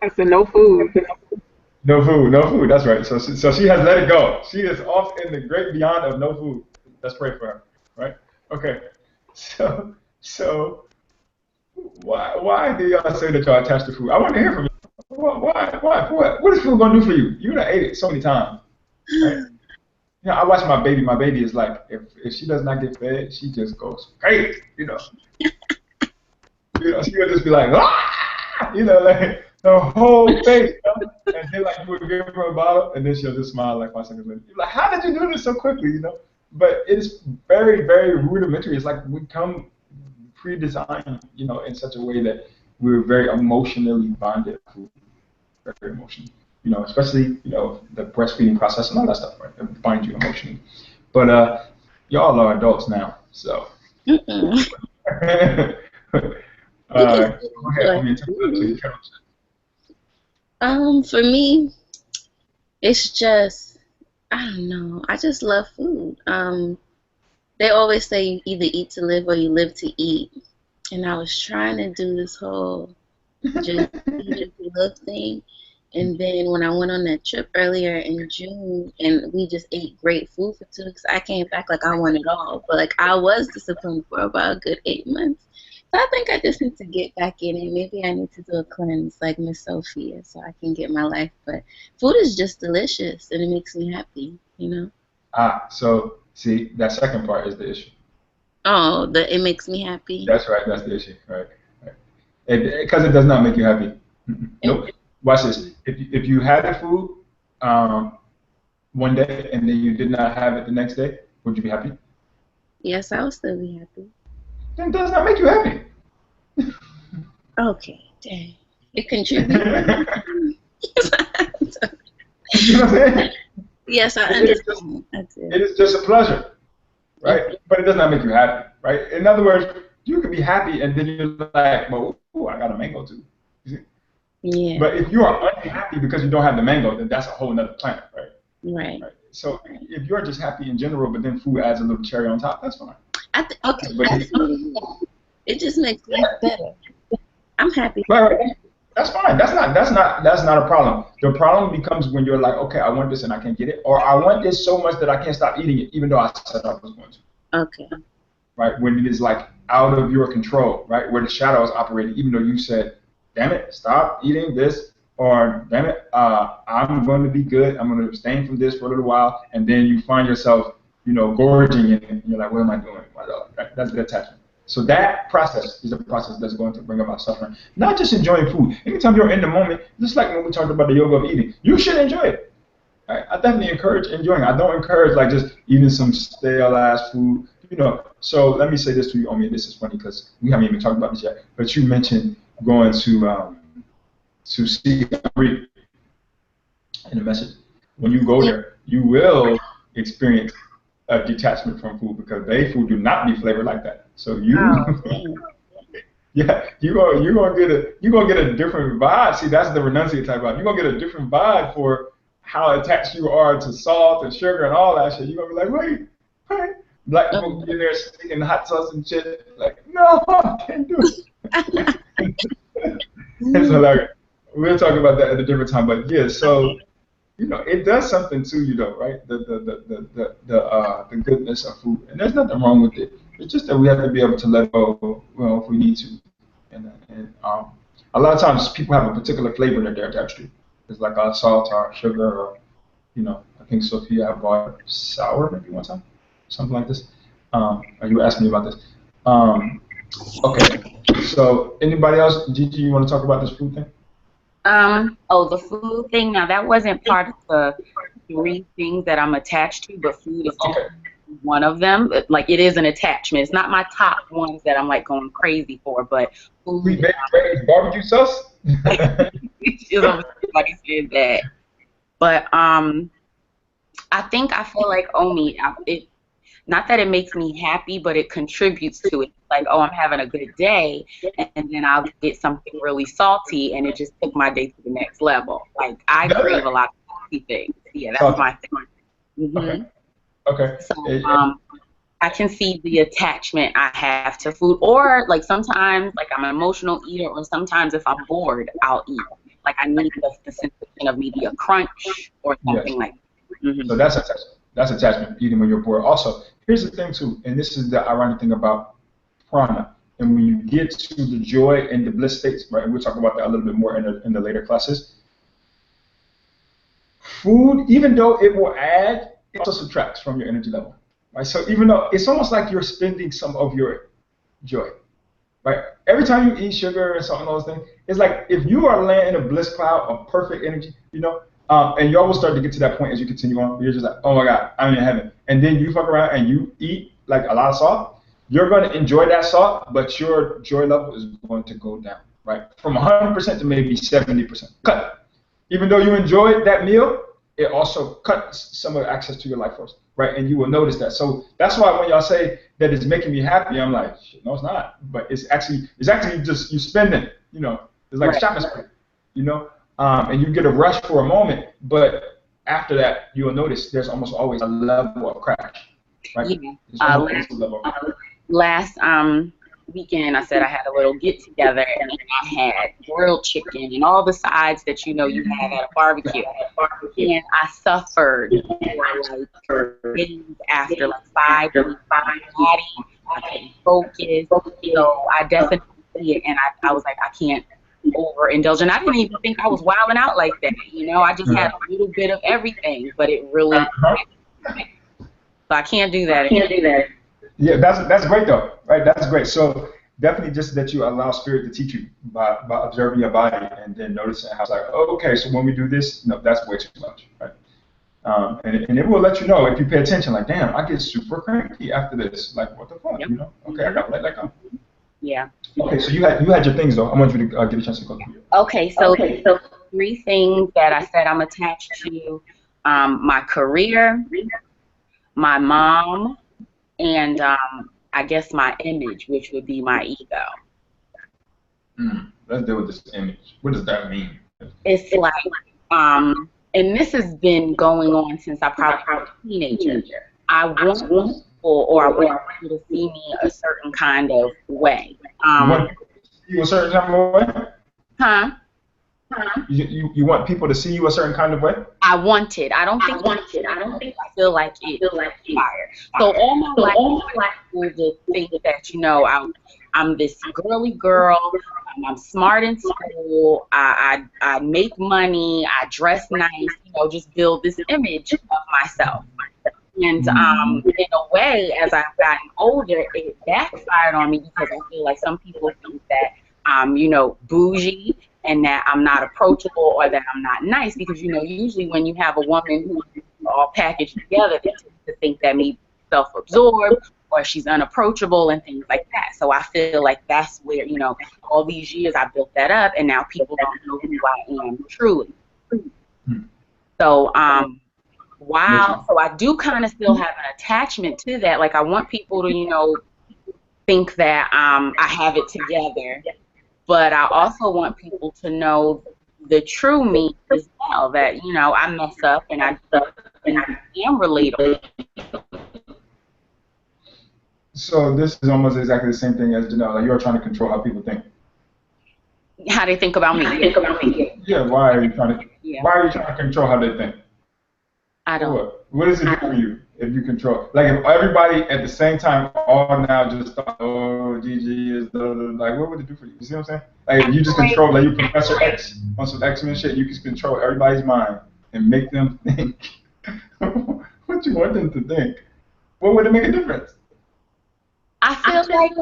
I said no food. No food, that's right. So she has let it go. She is off in the great beyond of no food. Let's pray for her, right? Okay. So why do y'all say that y'all attached to food? I want to hear from you. Why? What is food going to do for you? You done ate it so many times, right? I watch my baby. My baby is like, if she does not get fed, she just goes crazy, She will just be like, ah! Like, the whole face, and then like you would give her a bottle, and then she'll just smile like 5 seconds later. You're like, how did you do this so quickly, But it is very, very rudimentary. It's like we come pre-designed, in such a way that we're very emotionally bonded to food, very, very emotional. especially the breastfeeding process and all that stuff, right? It binds you emotionally. But y'all are adults now, so. Mm-mm. You can Go still ahead. I enjoy mean, take it to food. the kettle. For me, it's just I don't know. I just love food. They always say you either eat to live or you live to eat. And I was trying to do this whole just eat to live thing. And then when I went on that trip earlier in June and we just ate great food for 2 weeks, I came back like I want it all. But like I was disciplined for about a good 8 months. So I think I just need to get back in it. Maybe I need to do a cleanse like Miss Sophia so I can get my life. But food is just delicious and it makes me happy. So see, that second part is the issue. Oh, it makes me happy. That's right. That's the issue. Right. Right. Because it does not make you happy. Nope. Watch this. If you had the food one day and then you did not have it the next day, would you be happy? Yes, I will still be happy. Then it does not make you happy. Okay, dang. It contributes. You know what I'm saying? Yes, I It is just, understand. I do. it is just a pleasure, right? But it does not make you happy, right? In other words, you can be happy and then you're like, well, ooh, I got a mango too. You see? Yeah, But if you are unhappy because you don't have the mango, then that's a whole nother planet, right? right. Right. So if you're just happy in general, but then food adds a little cherry on top, that's fine. Okay, But absolutely. It just makes life better. I'm happy. right. That's fine. That's not a problem. The problem becomes when you're like, okay, I want this and I can't get it, or I want this so much that I can't stop eating it, even though I said I was going to. Okay. Right. When it is like out of your control, right? Where the shadow is operating, even though you said, damn it, stop eating this, or damn it, I'm going to be good. I'm going to abstain from this for a little while, and then you find yourself, gorging in it, and you're like, what am I doing? Right? That's the attachment. So that process is a process that's going to bring about suffering. Not just enjoying food. Anytime you're in the moment, just like when we talked about the yoga of eating, you should enjoy it. Right? I definitely encourage enjoying it. I don't encourage like just eating some stale ass food. So let me say this to you, Omi. This is funny because we haven't even talked about this yet. But you mentioned going to see Greek in the message. When you go there, you will experience a detachment from food because they food do not be flavored like that. So you, yeah, you're gonna get a different vibe. See, that's the renunciate type vibe. You're gonna get a different vibe for how attached you are to salt and sugar and all that shit. You're gonna be like, wait. Black people in there sticking hot sauce and shit. Like, no, I can't do it. It's hilarious. We'll talk about that at a different time. But yeah, so it does something to you though, right? The goodness of food, and there's nothing wrong with it. It's just that we have to be able to let go, if we need to. And a lot of times people have a particular flavor that they're attached to. It's like salt or sugar, or I think Sophia bought sour maybe one time, something like this. You were asking me about this. Okay. So anybody else, Gigi, you want to talk about this food thing? The food thing. Now that wasn't part of the 3 things that I'm attached to, but food is just one of them. Like it is an attachment. It's not my top ones that I'm like going crazy for, but food. Sweet baby barbecue sauce. Everybody said that, but I feel like Omi. Not that it makes me happy, but it contributes to it. Like, oh, I'm having a good day, and then I'll get something really salty, and it just took my day to the next level. Like, I crave a lot of salty things. Yeah, that's my thing. Mm-hmm. Okay. So, I can see the attachment I have to food, or like sometimes, like I'm an emotional eater, or sometimes if I'm bored, I'll eat. Like I need the sensation of maybe a crunch or something like that. Mm-hmm. So that's attachment. That's attachment, eating when you're bored. Also, here's the thing too, and this is the ironic thing about prana. And when you get to the joy and the bliss states, right? We'll talk about that a little bit more in the later classes. Food, even though it will add, it also subtracts from your energy level, right? So even though it's almost like you're spending some of your joy, right? Every time you eat sugar and salt and all those things, it's like if you are laying in a bliss cloud of perfect energy, and you always start to get to that point as you continue on. You're just like, oh my God, I'm in heaven. And then you fuck around and you eat like a lot of salt. You're going to enjoy that salt, but your joy level is going to go down, right? From 100% to maybe 70%. Cut. even though you enjoyed that meal, it also cuts some of the access to your life force, right? And you will notice that. So that's why when y'all say that it's making me happy, I'm like, shit, no, it's not. But it's actually just you spending, you know, it's like a shopping spree, you know, and you get a rush for a moment, but after that, you will notice there's almost always a level of crash, right? Yeah. Last weekend, I said I had a little get together, and I had grilled chicken and all the sides that you know you have at a barbecue. And I suffered for like days after, like 5 days, my body, I couldn't focus. So I definitely see it, and I was like, I can't overindulge. And I didn't even think I was wilding out like that. You know, I just had a little bit of everything, but it really. So I can't do that anymore. Yeah, that's great though, right? That's great. So definitely just that you allow spirit to teach you by observing your body and then noticing how it's like, oh, okay, so when we do this, no, that's way too much, right? And it will let you know if you pay attention, like, damn, I get super cranky after this. Like, what the fuck, you know? Okay, I got to let that go. Yeah. Okay, so you had your things though. I want you to get a chance to go through it. Okay, so 3 things that I said I'm attached to: my career, my mom, and I guess my image, which would be my ego. Let's deal with this image. What does that mean? It's like, and this has been going on since I probably was a teenager. I want people, or I want people to see me a certain kind of way. You want people to see you a certain kind of way? Huh? You want people to see you a certain kind of way? I want it. I don't think I feel like it fire. So all my life, people to think that, you know, I'm this girly girl. I'm smart in school. I make money. I dress nice. You know, just build this image of myself. And in a way, as I've gotten older, it backfired on me because I feel like some people think that I'm, you know, bougie and that I'm not approachable or that I'm not nice because, you know, usually when you have a woman who's all packaged together, they tend to think that maybe self-absorbed or she's unapproachable and things like that. So I feel like that's where, you know, all these years I built that up and now people don't know who I am truly. So so I do kind of still have an attachment to that. Like I want people to, you know, think that I have it together. But I also want people to know the true me as well, that, you know, I mess up and I am relatable. So this is almost exactly the same thing as Janelle. Like you're trying to control how people think. How they think about me. Yeah, why are you trying to control how they think? I don't. What does it do for you if you control? Like if everybody at the same time all now just thought, oh, Gigi is like, what would it do for you? You see what I'm saying? Like if you just control, like you Professor X on some X-Men shit, you can control everybody's mind and make them think what you want them to think. What would it make a difference? I feel like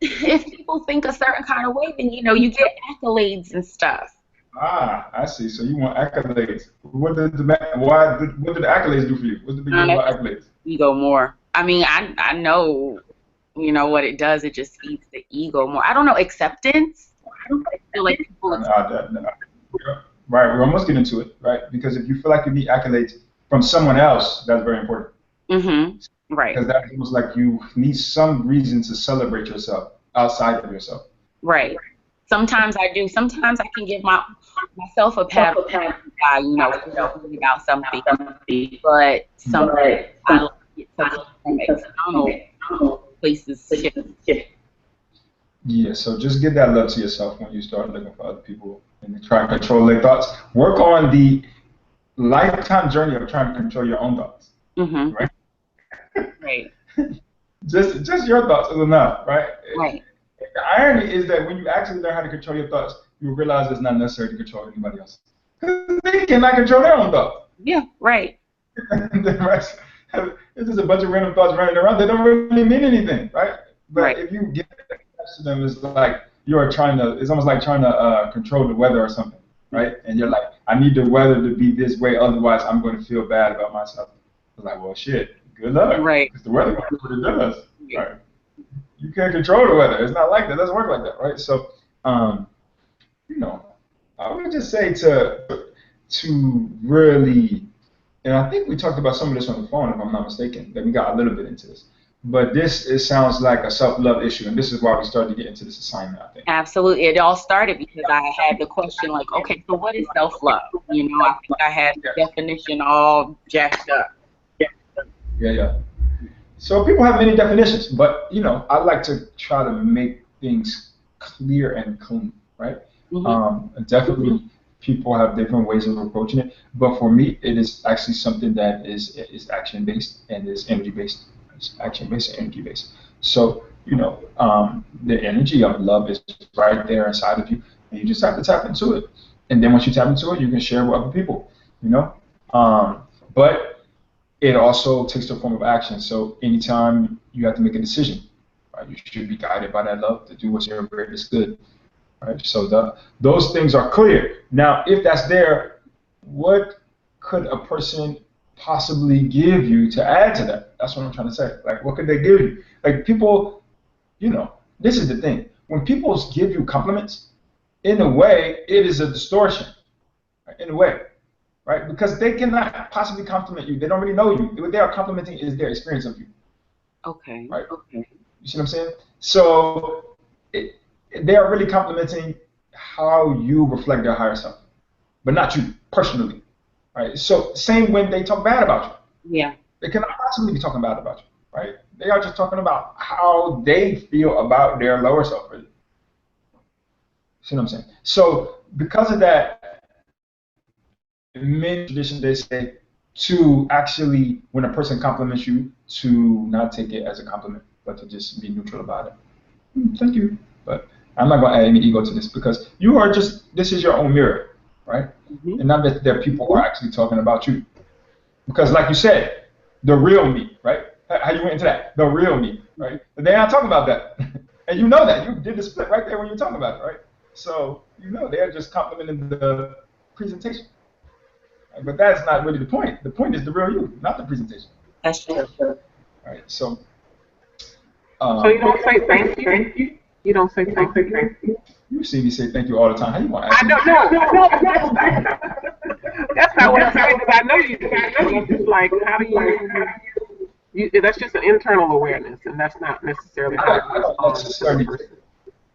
if people think a certain kind of way, then, you know, you get accolades and stuff. Ah, I see. So you want accolades. What did the accolades do for you? What's the big deal about accolades? Ego more. I mean, I know, you know, what it does. It just feeds the ego more. I don't know, acceptance. I don't feel like people. Right, we're almost getting to it, right? Because if you feel like you need accolades from someone else, that's very important. Mm-hmm. Right. Because that's almost like you need some reason to celebrate yourself outside of yourself. Right. Sometimes I do. Sometimes I can give myself a pat on the back, you know, about something. But sometimes I don't get such external places shift. Yeah, so just give that love to yourself when you start looking for other people and try to control their thoughts. Work on the lifetime journey of trying to control your own thoughts. Mm-hmm. Right? Right. Just your thoughts is enough, right? Right. The irony is that when you actually learn how to control your thoughts, you realize it's not necessary to control anybody else. Because they cannot control their own thoughts. Yeah, right. The rest, it's just a bunch of random thoughts running around. They don't really mean anything, right? But if you get attached to them, it's like it's almost like trying to control the weather or something, right? And you're like, I need the weather to be this way, otherwise I'm going to feel bad about myself. It's like, well, shit, good luck. Right. Because the weather going to do what it does. Yeah. Right? You can't control the weather. It's not like that. It doesn't work like that, right? So, you know, I would just say to to really, and I think we talked about some of this on the phone, if I'm not mistaken, that we got a little bit into this. But it sounds like a self-love issue, and this is why we started to get into this assignment, I think. Absolutely. It all started because I had the question like, okay, so what is self-love? You know, I think I had the definition all jacked up. Yeah. So people have many definitions, but I like to try to make things clear and clean, right? Definitely, people have different ways of approaching it, but for me, it is actually something that is action-based and is energy-based. It's action-based and energy-based. So the energy of love is right there inside of you, and you just have to tap into it. And then once you tap into it, you can share with other people. But it also takes the form of action. So anytime you have to make a decision, right, you should be guided by that love to do what's your greatest good. Right? So those things are clear. Now, if that's there, what could a person possibly give you to add to that? That's what I'm trying to say. Like, what could they give you? Like, people, this is the thing. When people give you compliments, in a way, it is a distortion. Right? In a way. Right? Because they cannot possibly compliment you. They don't really know you. What they are complimenting is their experience of you. Okay. Right? Okay. You see what I'm saying? So they are really complimenting how you reflect their higher self, but not you personally. Right? So same when they talk bad about you. Yeah. They cannot possibly be talking bad about you. Right? They are just talking about how they feel about their lower self. Really. See what I'm saying? So because of that, in many traditions, they say to actually, when a person compliments you, to not take it as a compliment, but to just be neutral about it. Thank you. But I'm not going to add any ego to this because you are this is your own mirror, right? And not that there people are actually talking about you. Because like you said, the real me, right? How you went into that, the real me, right? But they're not talking about that. And you know that. You did the split right there when you were talking about it, right? So, they're just complimenting the presentation. But that's not really the point. The point is the real you, not the presentation. That's true. All right. So you don't say thank you. You don't say thank you. You see me say thank you all the time. How you want to ask I don't know. That's not what I'm saying. Because I know you do. It's just like, how do you? That's just an internal awareness, and that's not necessarily. I don't necessarily.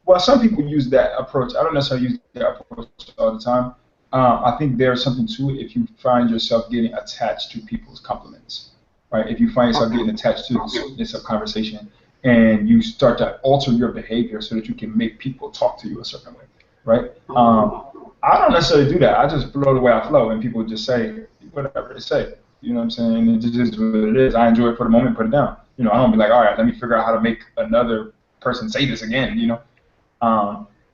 Well, some people use that approach. I don't necessarily use that approach all the time. I think there's something to it if you find yourself getting attached to people's compliments, right? If you find yourself getting attached to the sweetness of conversation and you start to alter your behavior so that you can make people talk to you a certain way, right? I don't necessarily do that. I just flow the way I flow, and people just say whatever they say. You know what I'm saying? It just is what it is. I enjoy it for the moment, put it down. I don't be like, all right, let me figure out how to make another person say this again,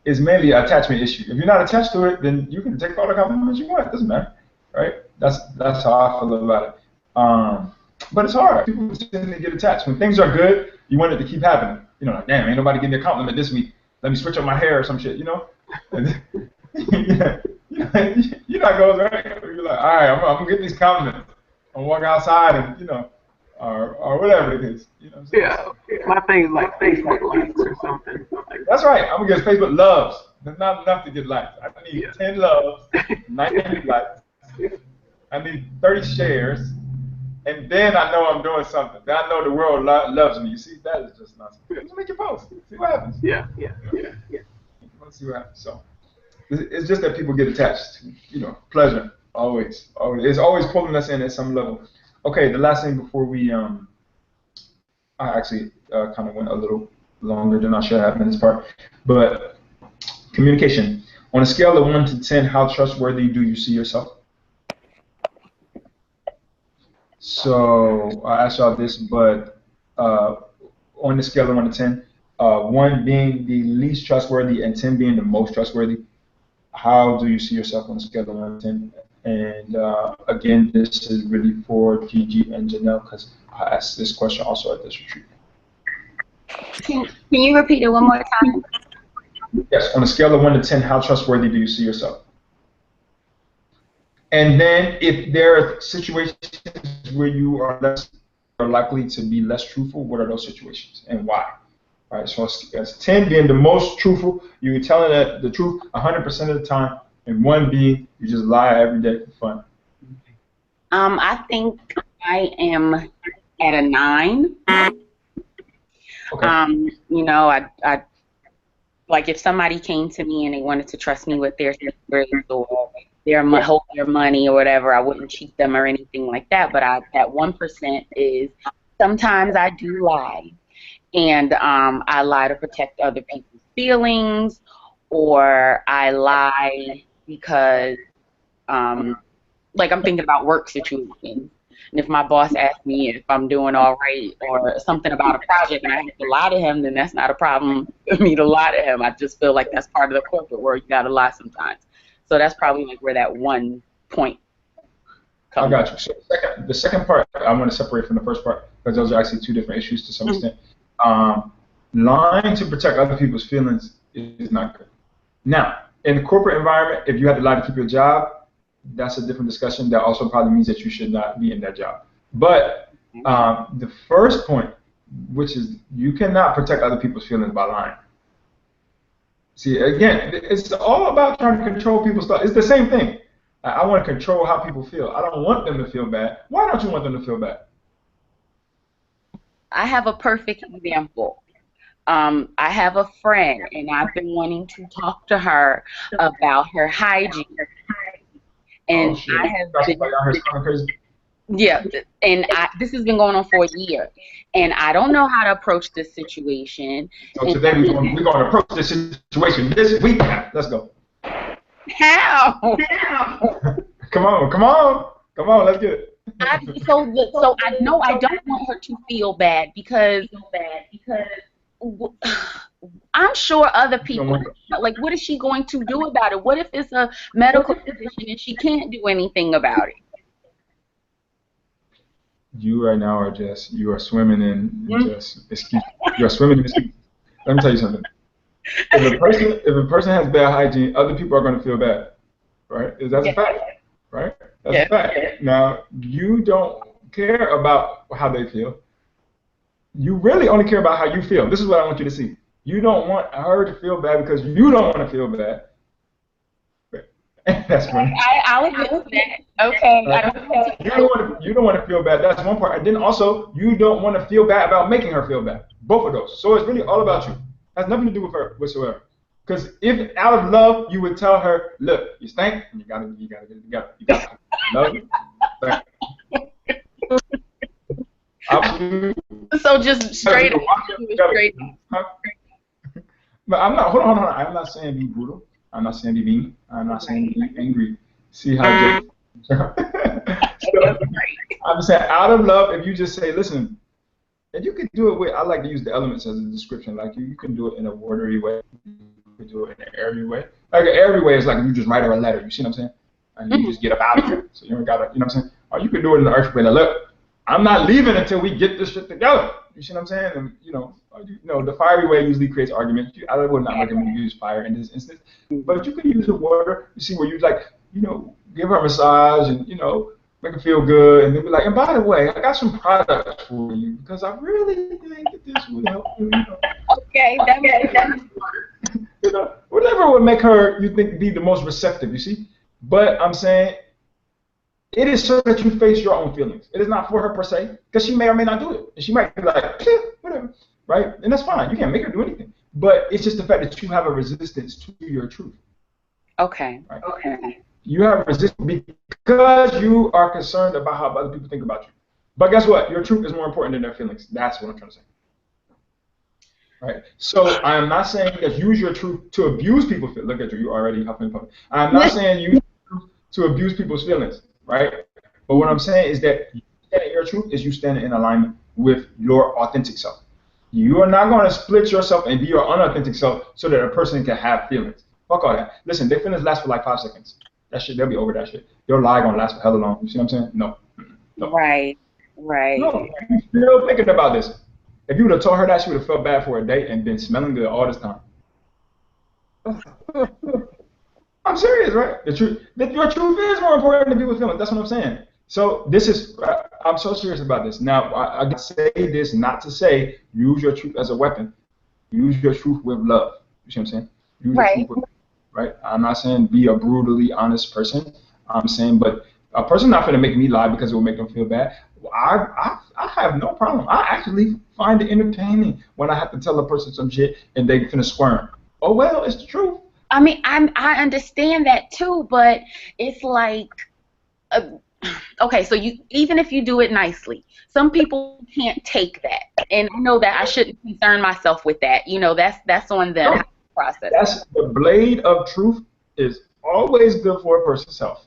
It's mainly an attachment issue. If you're not attached to it, then you can take all the compliments you want. It doesn't matter, right? That's how I feel about it. But it's hard. People tend to get attached. When things are good, you want it to keep happening. Like, damn, ain't nobody getting a compliment this week. Let me switch up my hair or some shit, You're not going right. You're like, all right, I'm gonna get these compliments. I'm walking outside and or whatever it is. Yeah, my thing is like Facebook likes or something. That's right. I'm gonna get Facebook loves. There's not enough to get likes. I need 10 loves, 90 likes. I need 30 shares, and then I know I'm doing something. Then I know the world loves me. You see, that is just nonsense. Just make your post. See what happens. Yeah. Let's see what happens. So it's just that people get attached. Pleasure. Always. It's always pulling us in at some level. Okay, the last thing before we I actually kind of went a little longer than I should have in this part, but communication. On a scale of 1 to 10, how trustworthy do you see yourself? So I asked y'all this, but on the scale of 1 to 10, 1 being the least trustworthy and 10 being the most trustworthy, how do you see yourself on a scale of 1 to 10? And again, this is really for Gigi and Janelle because I asked this question also at this retreat. Can you repeat it one more time? Yes, on a scale of 1 to 10, how trustworthy do you see yourself? And then if there are situations where you are likely to be less truthful, what are those situations and why? All right, so as 10 being the most truthful, you're telling the truth 100% of the time. and one being you just lie every day for fun? I think I am at a 9. Okay. You know, I like if somebody came to me and they wanted to trust me with their secrets or hold their money or whatever, I wouldn't cheat them or anything like that. But that 1% is sometimes I do lie, and I lie to protect other people's feelings, or I lie because like I'm thinking about work situations. And if my boss asks me if I'm doing all right or something about a project and I have to lie to him, then that's not a problem for me to lie to him. I just feel like that's part of the corporate world. You got to lie sometimes. So that's probably like where that 1 point comes. I got you. So the second part I want to separate from the first part because those are actually two different issues to some extent. Lying to protect other people's feelings is not good. Now, in the corporate environment, if you have to lie to keep your job, that's a different discussion. That also probably means that you should not be in that job. But the first point, which is you cannot protect other people's feelings by lying. See, again, it's all about trying to control people's thoughts. It's the same thing. I want to control how people feel. I don't want them to feel bad. Why don't you want them to feel bad? I have a perfect example. I have a friend, and I've been wanting to talk to her about her hygiene. And I have been, yeah, and this has been going on for a year, and I don't know how to approach this situation. So today we're going to approach this situation this week. Let's go. How? Come on, let's get it. So I know I don't want her to feel bad because I'm sure other people, like, what is she going to do about it? What if it's a medical condition and she can't do anything about it? You right now you are swimming in just excuse. You are swimming in excuse. Let me tell you something. If a person has bad hygiene, other people are going to feel bad, right? That's a fact, right? That's a fact. Now, you don't care about how they feel. You really only care about how you feel. This is what I want you to see. You don't want her to feel bad because you don't want to feel bad. That's funny. I'll admit to that. Okay. You don't want to feel bad. That's one part. And then also, you don't want to feel bad about making her feel bad. Both of those. So it's really all about you. It has nothing to do with her whatsoever. Because if out of love you would tell her, look, you stink, and you gotta love you. Absolutely. So just straight up. But I'm not. Hold on. I'm not saying be brutal. I'm not saying be mean. I'm not saying be angry. See how? I'm saying out of love. If you just say, listen, and you can do it with. I like to use the elements as a description. Like you can do it in a watery way. You can do it in an airy way. Like an airy way is like you just write her a letter. You see what I'm saying? And you just get up out of here. So you don't gotta. You know what I'm saying? Or you can do it in the earth way. Like, look, I'm not leaving until we get this shit together. You see what I'm saying? And the fiery way usually creates arguments. I would not recommend you use fire in this instance. But you can use the water. You see where you give her a massage and make her feel good, and then be like, and by the way, I got some products for you because I really think that this would help you. Okay, that makes sense. Whatever would make her be the most receptive. You see, but I'm saying. It is so that you face your own feelings. It is not for her per se, because she may or may not do it. And she might be like, whatever, right? And that's fine. You can't make her do anything. But it's just the fact that you have a resistance to your truth. Okay. Right? Okay. You have resistance because you are concerned about how other people think about you. But guess what? Your truth is more important than their feelings. That's what I'm trying to say. Right? So I am not saying that use your truth to abuse people's feelings. Look at you. You're already huffing and puffing. I'm not saying use your truth to abuse people's feelings. Right? But what I'm saying is that your truth is you standing in alignment with your authentic self. You are not going to split yourself and be your unauthentic self so that a person can have feelings. Fuck all that. Listen, their feelings last for like 5 seconds. That shit, they'll be over that shit. Your lie gonna last for hella long. You see what I'm saying? No. Right. No, you're still thinking about this. If you would have told her that, she would have felt bad for a day and been smelling good all this time. I'm serious, right? Your truth is more important than people's feelings. That's what I'm saying. So I'm so serious about this. Now, I say this not to say use your truth as a weapon. Use your truth with love. You see what I'm saying? Use your truth with right? I'm not saying be a brutally honest person. I'm saying, but a person not going to make me lie because it will make them feel bad. I have no problem. I actually find it entertaining when I have to tell a person some shit and they finna squirm. Oh well, it's the truth. I mean, I understand that too, but it's like, uh, okay, so you, even if you do it nicely, some people can't take that, and I know that I shouldn't concern myself with that. You know, that's on them. No, How to process. that's the blade of truth is always good for a person's health.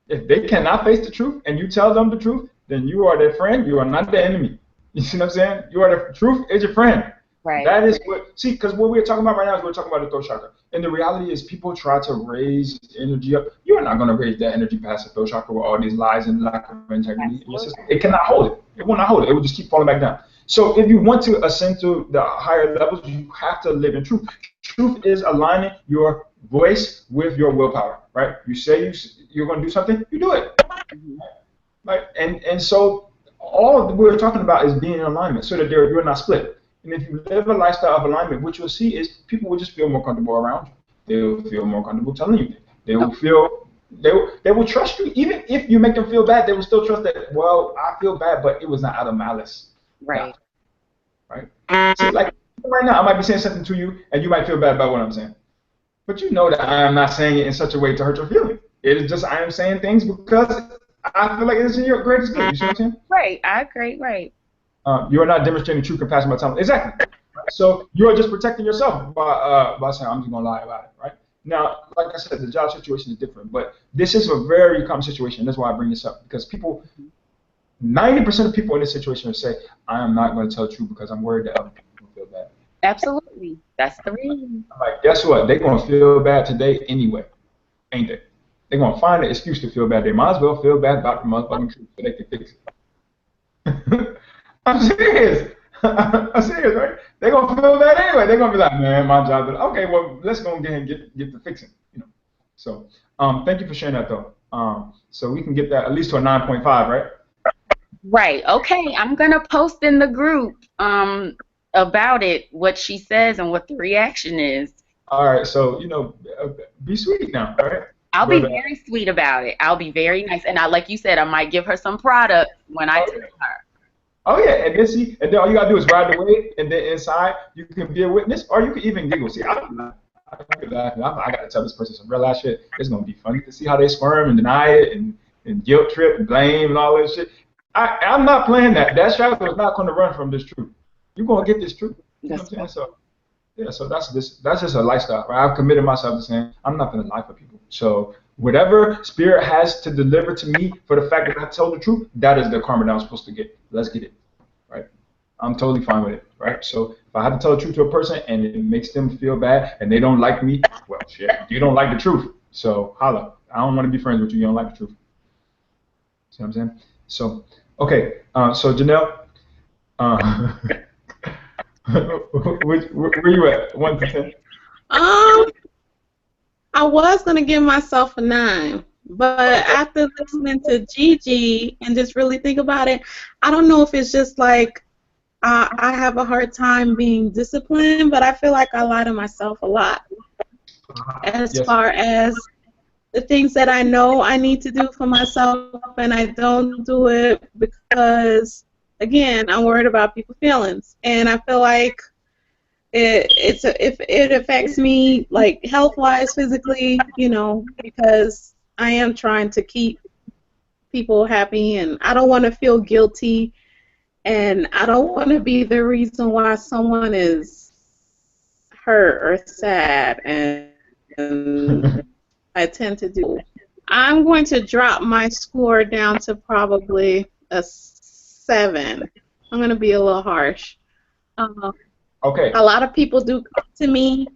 If they cannot face the truth and you tell them the truth, then you are their friend. You are not the enemy. You see what I'm saying? You are the truth is your friend. Right. That is what, see, because what we're talking about right now is we're talking about the throat chakra. And the reality is people try to raise energy up. You are not going to raise that energy past the throat chakra with all these lies and lack of integrity in your system. It cannot hold it. It will not hold it. It will just keep falling back down. So if you want to ascend to the higher levels, you have to live in truth. Truth is aligning your voice with your willpower, right? You say you're going to do something, you do it. Right? And so all we're talking about is being in alignment so that you're not split. And if you live a lifestyle of alignment, what you'll see is people will just feel more comfortable around you. They will feel more comfortable telling you. They will feel they will trust you. Even if you make them feel bad, they will still trust that, well, I feel bad, but it was not out of malice. Right. Right? See, like right now, I might be saying something to you, and you might feel bad about what I'm saying. But you know that I am not saying it in such a way to hurt your feelings. It is just I am saying things because I feel like it's in your greatest good. You see what I'm saying? Right. I agree. Right. You are not demonstrating true compassion by telling exactly. So you are just protecting yourself by saying I'm just gonna lie about it, right? Now, like I said, the job situation is different, but this is a very common situation. That's why I bring this up because people, 90% of people in this situation say, I am not going to tell the truth because I'm worried that other people will feel bad. Absolutely. That's the reason. I'm like, guess what? They're going to feel bad today anyway, ain't they? They're going to find an excuse to feel bad. They might as well feel bad about the motherfucking truth so they can fix it. I'm serious. I'm serious, right? They're going to feel bad anyway. They're going to be like, man, my job is, okay, well, let's go and get the fixing, you know. So thank you for sharing that, though. So we can get that at least to a 9.5, right? Right. Okay. I'm gonna post in the group about it, what she says and what the reaction is. All right. So be sweet now, all right? I'll be very sweet about it. I'll be very nice, and like you said, I might give her some product when I tell her. Oh yeah, and then all you gotta do is ride the wave, and then inside you can be a witness, or you can even giggle. See, I gotta tell this person some real ass shit. It's gonna be funny to see how they squirm and deny it and guilt trip and blame and all that shit. I'm not playing that. That shadow is not gonna run from this truth. You're gonna get this truth. You know what I'm saying? So yeah, so that's just a lifestyle. Right? I've committed myself to saying I'm not gonna lie for people. So whatever spirit has to deliver to me for the fact that I told the truth, that is the karma that I'm supposed to get. Let's get it. Right? I'm totally fine with it. Right? So if I have to tell the truth to a person and it makes them feel bad and they don't like me, well shit, you don't like the truth. So holla. I don't want to be friends with you. You don't like the truth. See what I'm saying? So okay. So Janelle, where you at? 1 to 10. I was gonna give myself a 9, but after listening to Gigi and just really think about it, I don't know if it's just like I have a hard time being disciplined, but I feel like I lie to myself a lot as far as the things that I know I need to do for myself, and I don't do it because, again, I'm worried about people's feelings, and I feel like if it affects me, like health-wise, physically, because I am trying to keep people happy, and I don't want to feel guilty, and I don't want to be the reason why someone is hurt or sad, and I tend to do. I'm going to drop my score down to probably a 7. I'm going to be a little harsh. Okay. A lot of people do come to me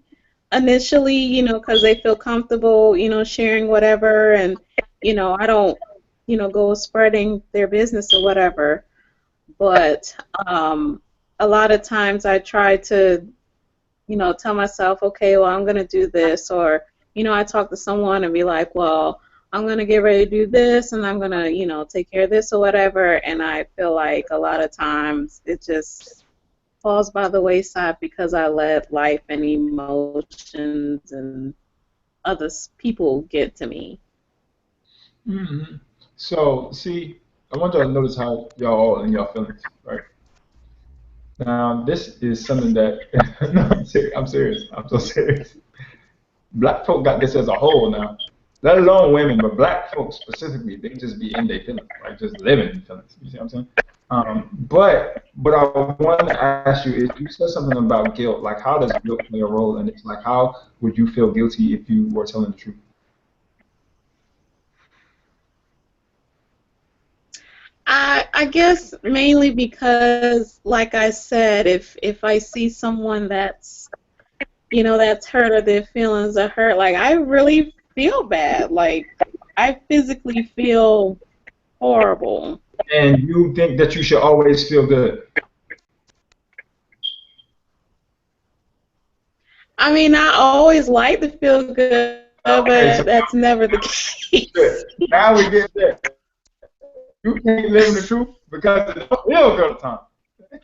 initially, because they feel comfortable, sharing whatever, and, I don't, go spreading their business or whatever. But a lot of times I try to, tell myself, okay, well, I'm going to do this, or, I talk to someone and be like, well, I'm going to get ready to do this, and I'm going to, take care of this or whatever, and I feel like a lot of times it just falls by the wayside because I let life and emotions and other people get to me. Hmm. So, see, I want y'all to notice how y'all all in y'all feelings, right? Now, this is something that no, I'm serious. I'm serious. I'm so serious. Black folk got this as a whole now. Let alone women, but black folks specifically, they just be in their feelings, like just living in feelings. You see what I'm saying? But I want to ask you is you said something about guilt. Like, how does guilt play a role in this? Like, how would you feel guilty if you were telling the truth? I guess mainly because, like I said, if I see someone that's that's hurt or their feelings are hurt, like I really feel bad. Like I physically feel horrible. And you think that you should always feel good. I mean, I always like to feel good, Okay, so but that's never the case. good. Now we get there. You can't live in the truth because it don't feel good all the time.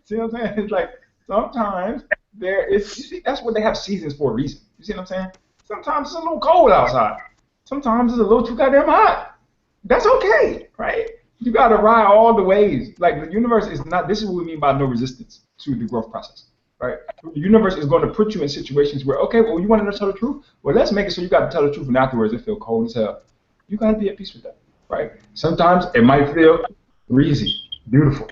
See what I'm saying? It's like sometimes there is. You see, that's what they have seasons for a reason. You see what I'm saying? Sometimes it's a little cold outside. Sometimes it's a little too goddamn hot. That's okay, right? You gotta ride all the waves. Like the universe is not. This is what we mean by no resistance to the growth process, right? The universe is going to put you in situations where, okay, well, you want to tell the truth. Well, let's make it so you got to tell the truth, and afterwards it feel cold as hell. You gotta be at peace with that, right? Sometimes it might feel breezy, beautiful,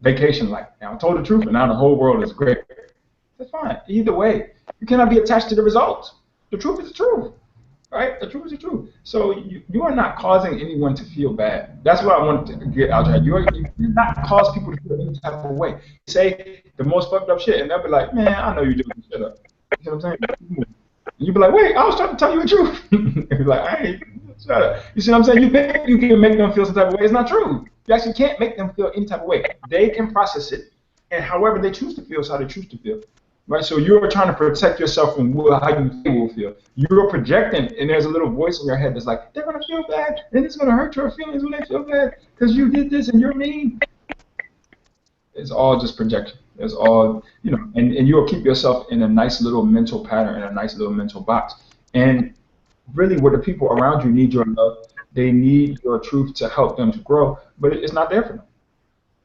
vacation-like. Now I told the truth, and now the whole world is great. That's fine. Either way, you cannot be attached to the results. The truth is the truth. Right? The truth is the truth. So you are not causing anyone to feel bad. That's what I want to get out there. You not cause people to feel any type of way. Say the most fucked up shit, and they'll be like, man, I know you just shut up. You know what I'm saying? And you be like, wait, I was trying to tell you the truth. And be like, I ain't, shut up. You see what I'm saying? You think you can make them feel some type of way. It's not true. You actually can't make them feel any type of way. They can process it, and however they choose to feel is how they choose to feel. Right, so you're trying to protect yourself from how you will feel. You're projecting, and there's a little voice in your head that's like, they're gonna feel bad, and it's gonna hurt your feelings when they feel bad because you did this and you're mean. It's all just projection. It's all, and you'll keep yourself in a nice little mental pattern, in a nice little mental box. And really, what the people around you need your love. They need your truth to help them to grow, but it's not there for them.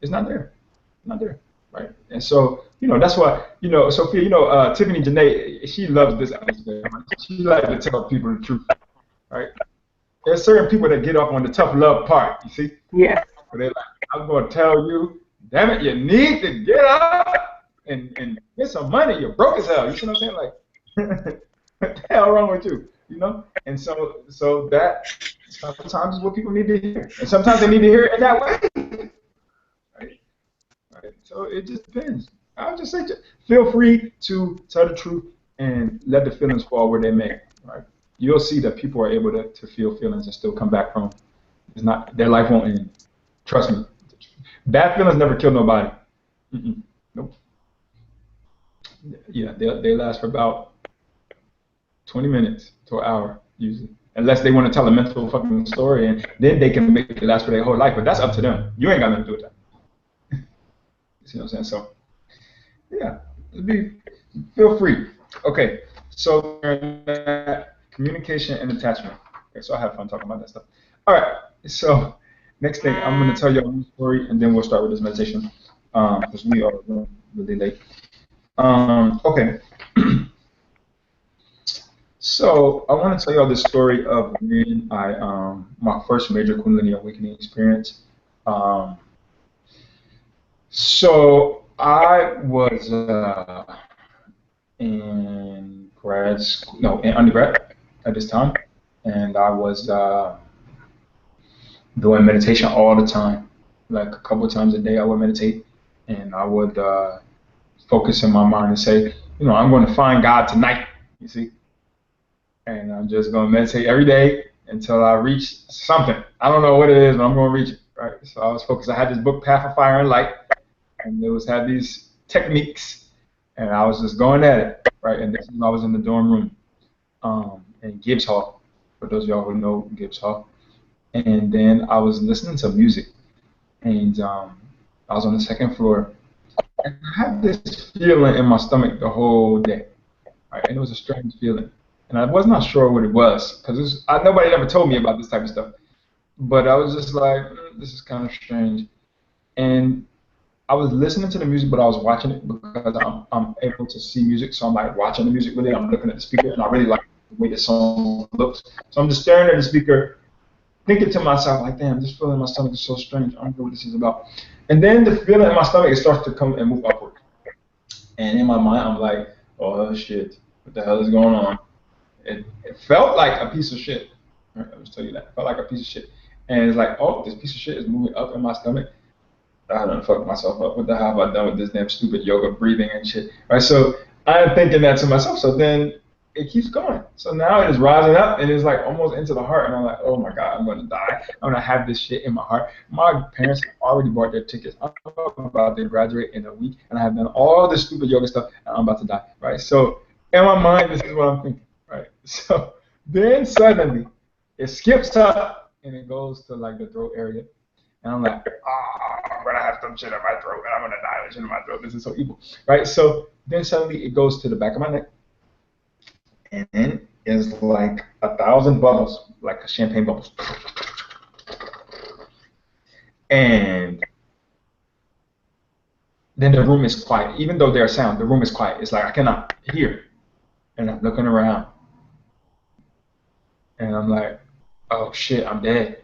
It's not there. It's not there. Right? And so, that's why, Sophia, Tiffany Janae, she loves this atmosphere. She likes to tell people the truth, right? There's certain people that get off on the tough love part, you see? Yeah. Where they're like, I'm going to tell you, damn it, you need to get up and get some money. You're broke as hell. You see what I'm saying? Like, what the hell wrong with you? And so that sometimes is what people need to hear. And sometimes they need to hear it in that way. Right? So it just depends. I would just say, feel free to tell the truth and let the feelings fall where they may. Right? You'll see that people are able to feel feelings and still come back from them. It's not their life won't end. Trust me. Bad feelings never kill nobody. Nope. Yeah, they last for about 20 minutes to an hour usually, unless they want to tell a mental fucking story, and then they can make it last for their whole life. But that's up to them. You ain't got nothing to do with that. You see what I'm saying? So, yeah, feel free. Okay, so communication and attachment. Okay, so I have fun talking about that stuff. All right, so next thing, I'm going to tell you a story, and then we'll start with this meditation, because we are really late. Okay. So I want to tell y'all this story of when my first major Kundalini awakening experience. So I was in in undergrad at this time, and I was doing meditation all the time. Like a couple of times a day I would meditate, and I would focus in my mind and say, I'm going to find God tonight, you see? And I'm just going to meditate every day until I reach something. I don't know what it is, but I'm going to reach it, right? So I was focused. I had this book, Path of Fire and Light, and it had these techniques, and I was just going at it, right? And this is when I was in the dorm room in Gibbs Hall, for those of y'all who know Gibbs Hall. And then I was listening to music, and I was on the second floor, and I had this feeling in my stomach the whole day, right? And it was a strange feeling. and I was not sure what it was because nobody ever told me about this type of stuff. But I was just like, this is kind of strange. And I was listening to the music, but I was watching it because I'm able to see music, so I'm like watching the music really. I'm looking at the speaker, and I really like the way the song looks. So I'm just staring at the speaker, thinking to myself, like, damn, this feeling in my stomach is so strange. I don't know what this is about. And then the feeling in my stomach, it starts to come and move upward. And in my mind, I'm like, oh shit, what the hell is going on? It felt like a piece of shit. Right, I'll just tell you that. It felt like a piece of shit. And it's like, oh, this piece of shit is moving up in my stomach. I done fucked myself up. What the hell have I done with this damn stupid yoga breathing and shit? Right, so I'm thinking that to myself. So then it keeps going. So now it is rising up and it's like almost into the heart. And I'm like, oh my God, I'm going to die. I'm going to have this shit in my heart. My parents have already bought their tickets. I'm about to graduate in a week and I have done all this stupid yoga stuff and I'm about to die. Right, so in my mind, this is what I'm thinking. Right, so then suddenly it skips up and it goes to like the throat area. And I'm like, I'm going to have some shit in my throat, and I'm going to die with shit in my throat. This is so evil, right? So then suddenly it goes to the back of my neck, and then it's like 1,000 bubbles, like champagne bubbles. And then the room is quiet. Even though there's sound, the room is quiet. It's like I cannot hear. And I'm looking around, and I'm like, oh shit, I'm dead.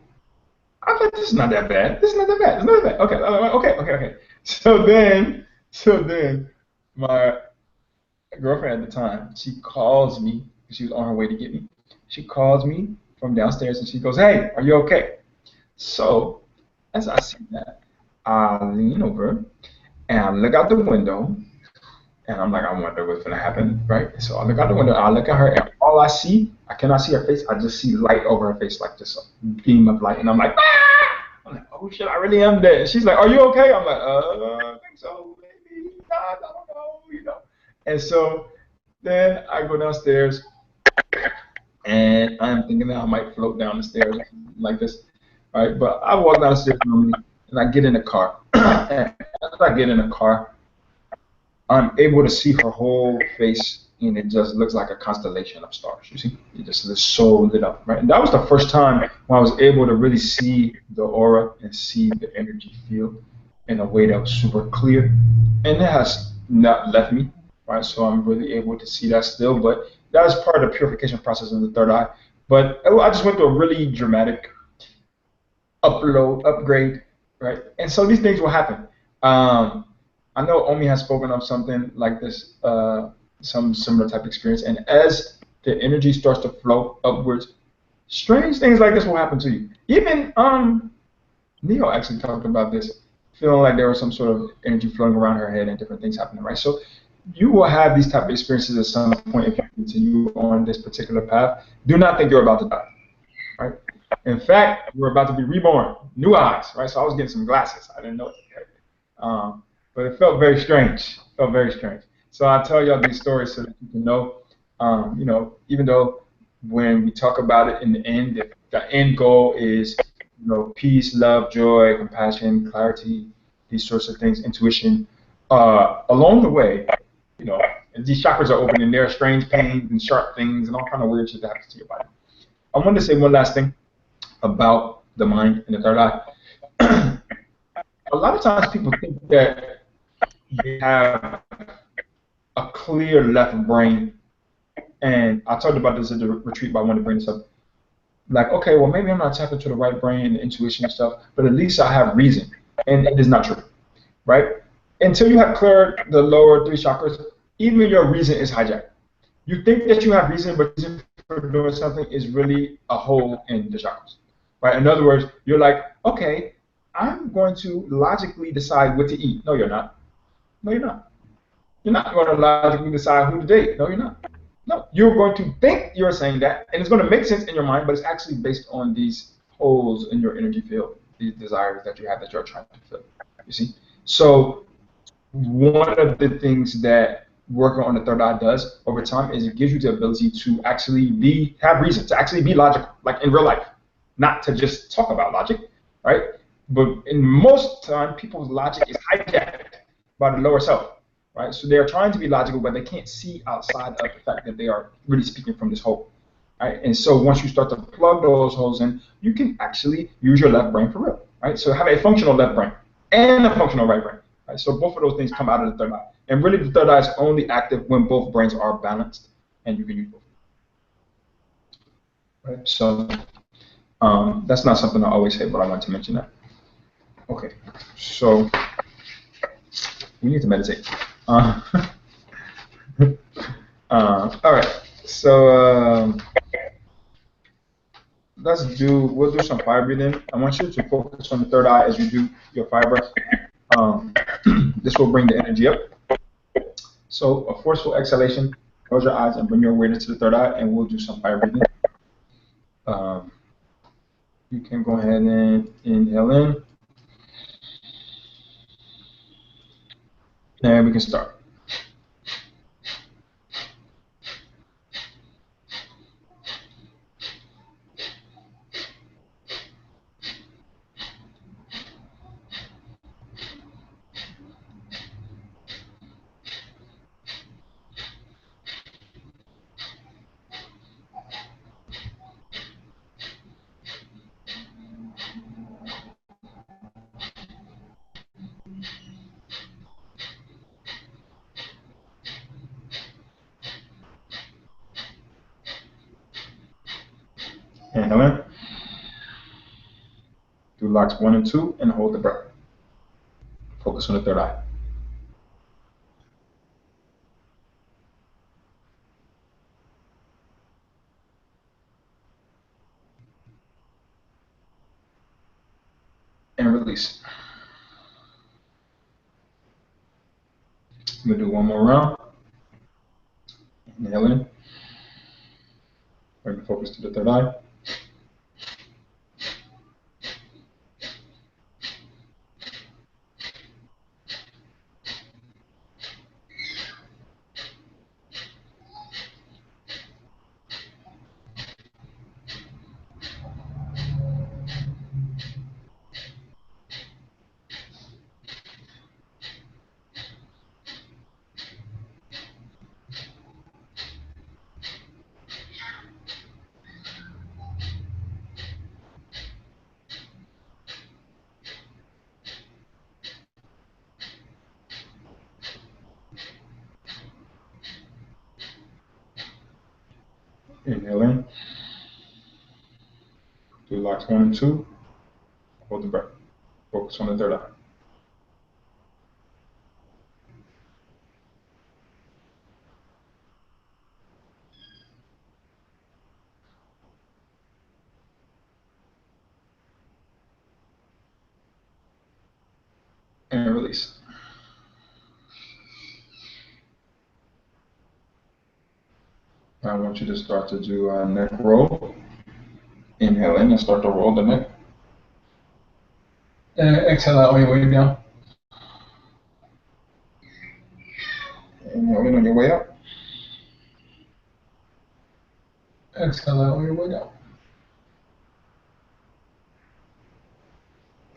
I thought this is not that bad. This is not that bad. It's not that bad. Okay. So then, my girlfriend at the time, she calls me. She was on her way to get me. She calls me from downstairs and she goes, "Hey, are you okay?" So, as I see that, I lean over and I look out the window and I'm like, I wonder what's gonna happen, right? So I look out the window, I look at her, and all I see, I cannot see her face. I just see light over her face, like just a beam of light, and I'm like, ah! I'm like, oh shit, I really am dead. And she's like, are you okay? I'm like, I think so, maybe not, I don't know, you know. And so then I go downstairs, and I'm thinking that I might float down the stairs like this, right? But I walk down the stairs normally, and I get in the car. And as I get in the car, I'm able to see her whole face, and it just looks like a constellation of stars. You see, it just looks so lit up, right? And that was the first time when I was able to really see the aura and see the energy field in a way that was super clear, and it has not left me, right? So I'm really able to see that still, but that was part of the purification process of the third eye. But I just went through a really dramatic upgrade, right? And so these things will happen. I know Omi has spoken of something like this, some similar type of experience, and as the energy starts to flow upwards, strange things like this will happen to you. Even Neo actually talked about this, feeling like there was some sort of energy flowing around her head and different things happening, right? So you will have these type of experiences at some point if you continue on this particular path. Do not think you're about to die, right? In fact, you're about to be reborn, new eyes, right? So I was getting some glasses. I didn't know it. But it felt very strange. So I tell y'all these stories so that you can know, you know, even though when we talk about it in the end, the end goal is, you know, peace, love, joy, compassion, clarity, these sorts of things, intuition. Along the way, you know, these chakras are open and there are strange pains and sharp things and all kind of weird shit that happens to your body. I wanted to say one last thing about the mind and the third eye. A lot of times people think that they have a clear left brain, and I talked about this at the retreat, but I wanted to bring this up. Like, okay, well, maybe I'm not tapped into the right brain and intuition and stuff, but at least I have reason, and it is not true, right? Until you have cleared the lower three chakras, even your reason is hijacked. You think that you have reason, but reason for doing something is really a hole in the chakras, right? In other words, you're like, okay, I'm going to logically decide what to eat. No, you're not. No, you're not. You're not going to logically decide who to date. No, you're not. No, you're going to think you're saying that, and it's going to make sense in your mind, but it's actually based on these holes in your energy field, these desires that you have that you're trying to fill. You see? So one of the things that working on the third eye does over time is it gives you the ability to actually have reason, to actually be logical, like in real life, not to just talk about logic, right? But in most time, people's logic is hijacked by the lower self, right? So they are trying to be logical, but they can't see outside of the fact that they are really speaking from this hole, right? And so once you start to plug those holes in, you can actually use your left brain for real, right? So have a functional left brain and a functional right brain, right? So both of those things come out of the third eye. And really the third eye is only active when both brains are balanced, and you can use both. Right? So that's not something I always say, but I want to mention that. Okay, so we need to meditate. All right, so we'll do some fire breathing. I want you to focus on the third eye as you do your fire breath. This will bring the energy up. So a forceful exhalation, close your eyes and bring your awareness to the third eye, and we'll do some fire breathing. You can go ahead and inhale in, and we can start. Inhale in. Do locks 1 and 2 and hold the breath. Focus on the third eye. And release. I'm going to do one more round. Inhale in. Bring the focus to the third eye. Inhale in. Do locks 1 and 2. Hold the breath. Focus on the third eye. And release. Now I want you to start to do a neck roll. Inhale in and start to roll the neck. And exhale out on your way down. Inhale in on your way up. Exhale out on your way down.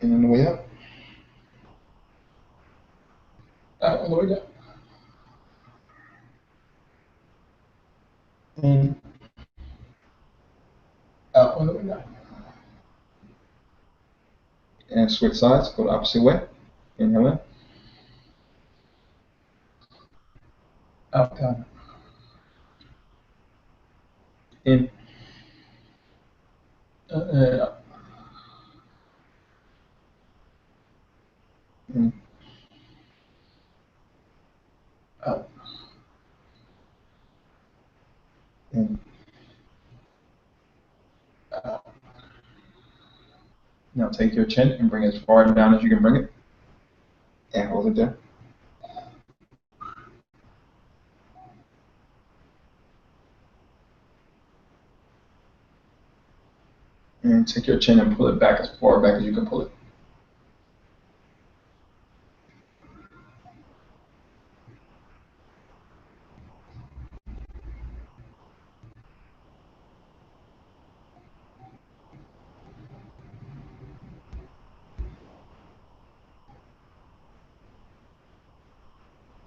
And on the way up. Out on the way down. In. Out on the way down. And switch sides, go the opposite way. Inhale in. Out, down. In. And out. In. Out. In. Out. Now take your chin and bring it as far down as you can bring it. And hold it there. And take your chin and pull it back as far back as you can pull it.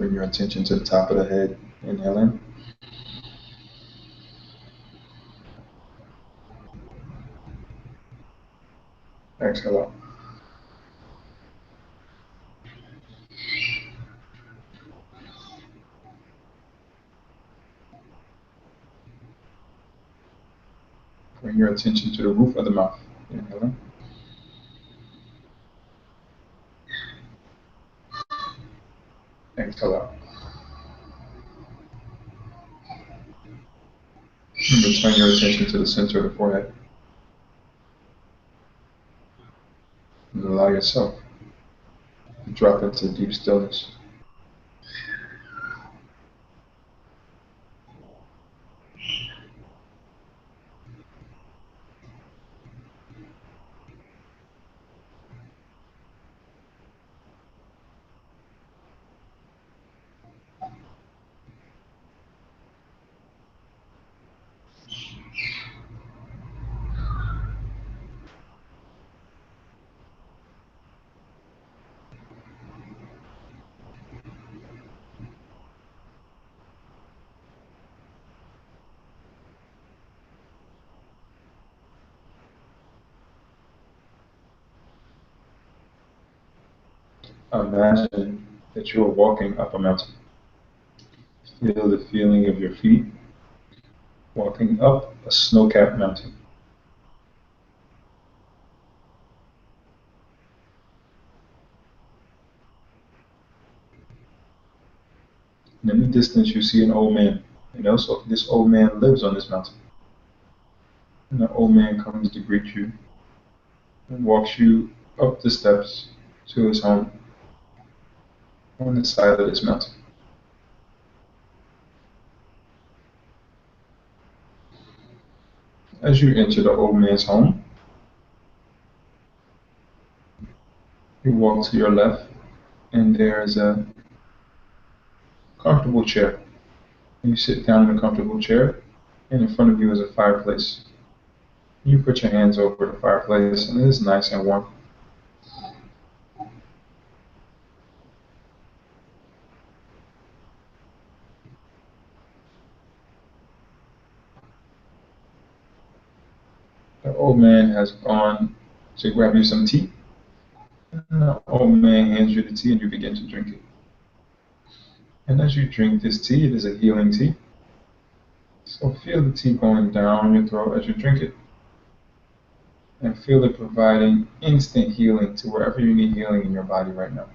Bring your attention to the top of the head. Inhale in. Exhale out. Bring your attention to the roof of the mouth. Inhale in. Exhale out. And return your attention to the center of the forehead. And allow yourself to drop into deep stillness. Imagine that you are walking up a mountain. Feel the feeling of your feet walking up a snow-capped mountain. And in the distance, you see an old man. And also, this old man lives on this mountain. And the old man comes to greet you and walks you up the steps to his home on the side of this mountain. As you enter the old man's home, you walk to your left, and there is a comfortable chair. You sit down in a comfortable chair, and in front of you is a fireplace. You put your hands over the fireplace, and it is nice and warm. The old man has gone to grab you some tea. And the old man hands you the tea, and you begin to drink it. And as you drink this tea, it is a healing tea. So feel the tea going down your throat as you drink it. And feel it providing instant healing to wherever you need healing in your body right now.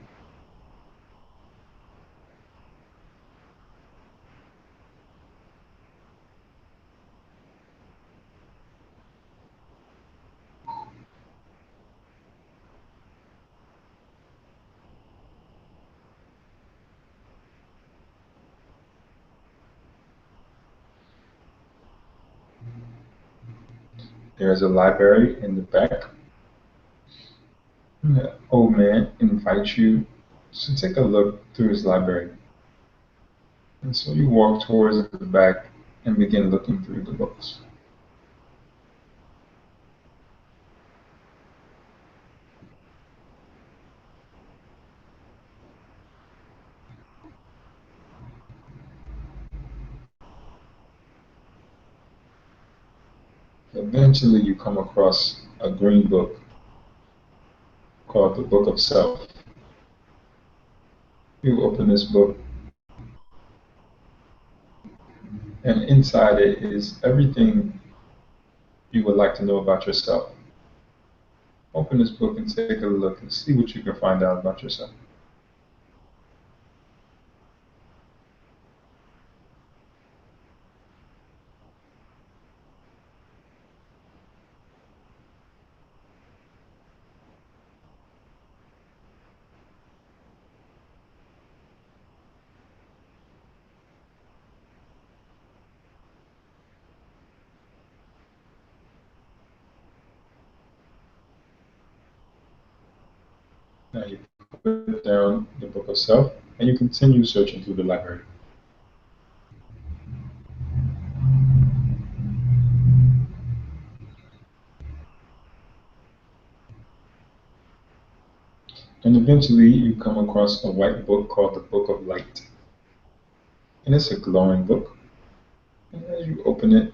There is a library in the back. And the old man invites you to take a look through his library. And so you walk towards the back and begin looking through the books. Eventually you come across a green book called the Book of Self. You open this book, and inside it is everything you would like to know about yourself. Open this book and take a look and see what you can find out about yourself. Now you put down the Book of Self and you continue searching through the library. And eventually you come across a white book called the Book of Light. and it's a glowing book. And as you open it,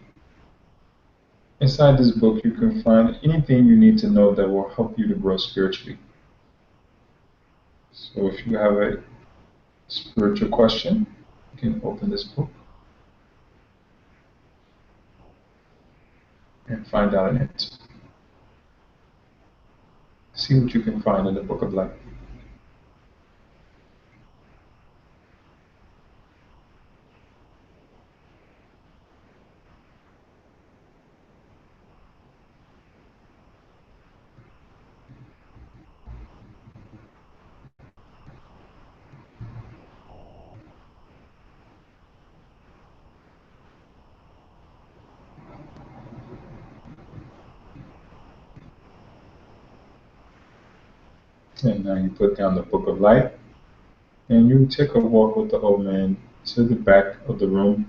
inside this book you can find anything you need to know that will help you to grow spiritually. So if you have a spiritual question, you can open this book and find out an answer. See what you can find in the Book of Life. And now you put down the Book of Life, and you take a walk with the old man to the back of the room,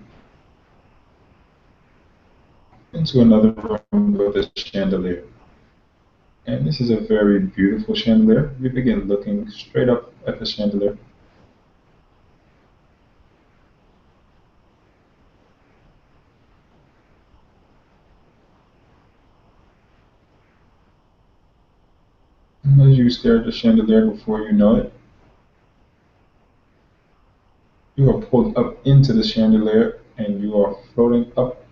into another room with a chandelier. And this is a very beautiful chandelier. You begin looking straight up at the chandelier. And as you stare at the chandelier, before you know it, you are pulled up into the chandelier and you are floating up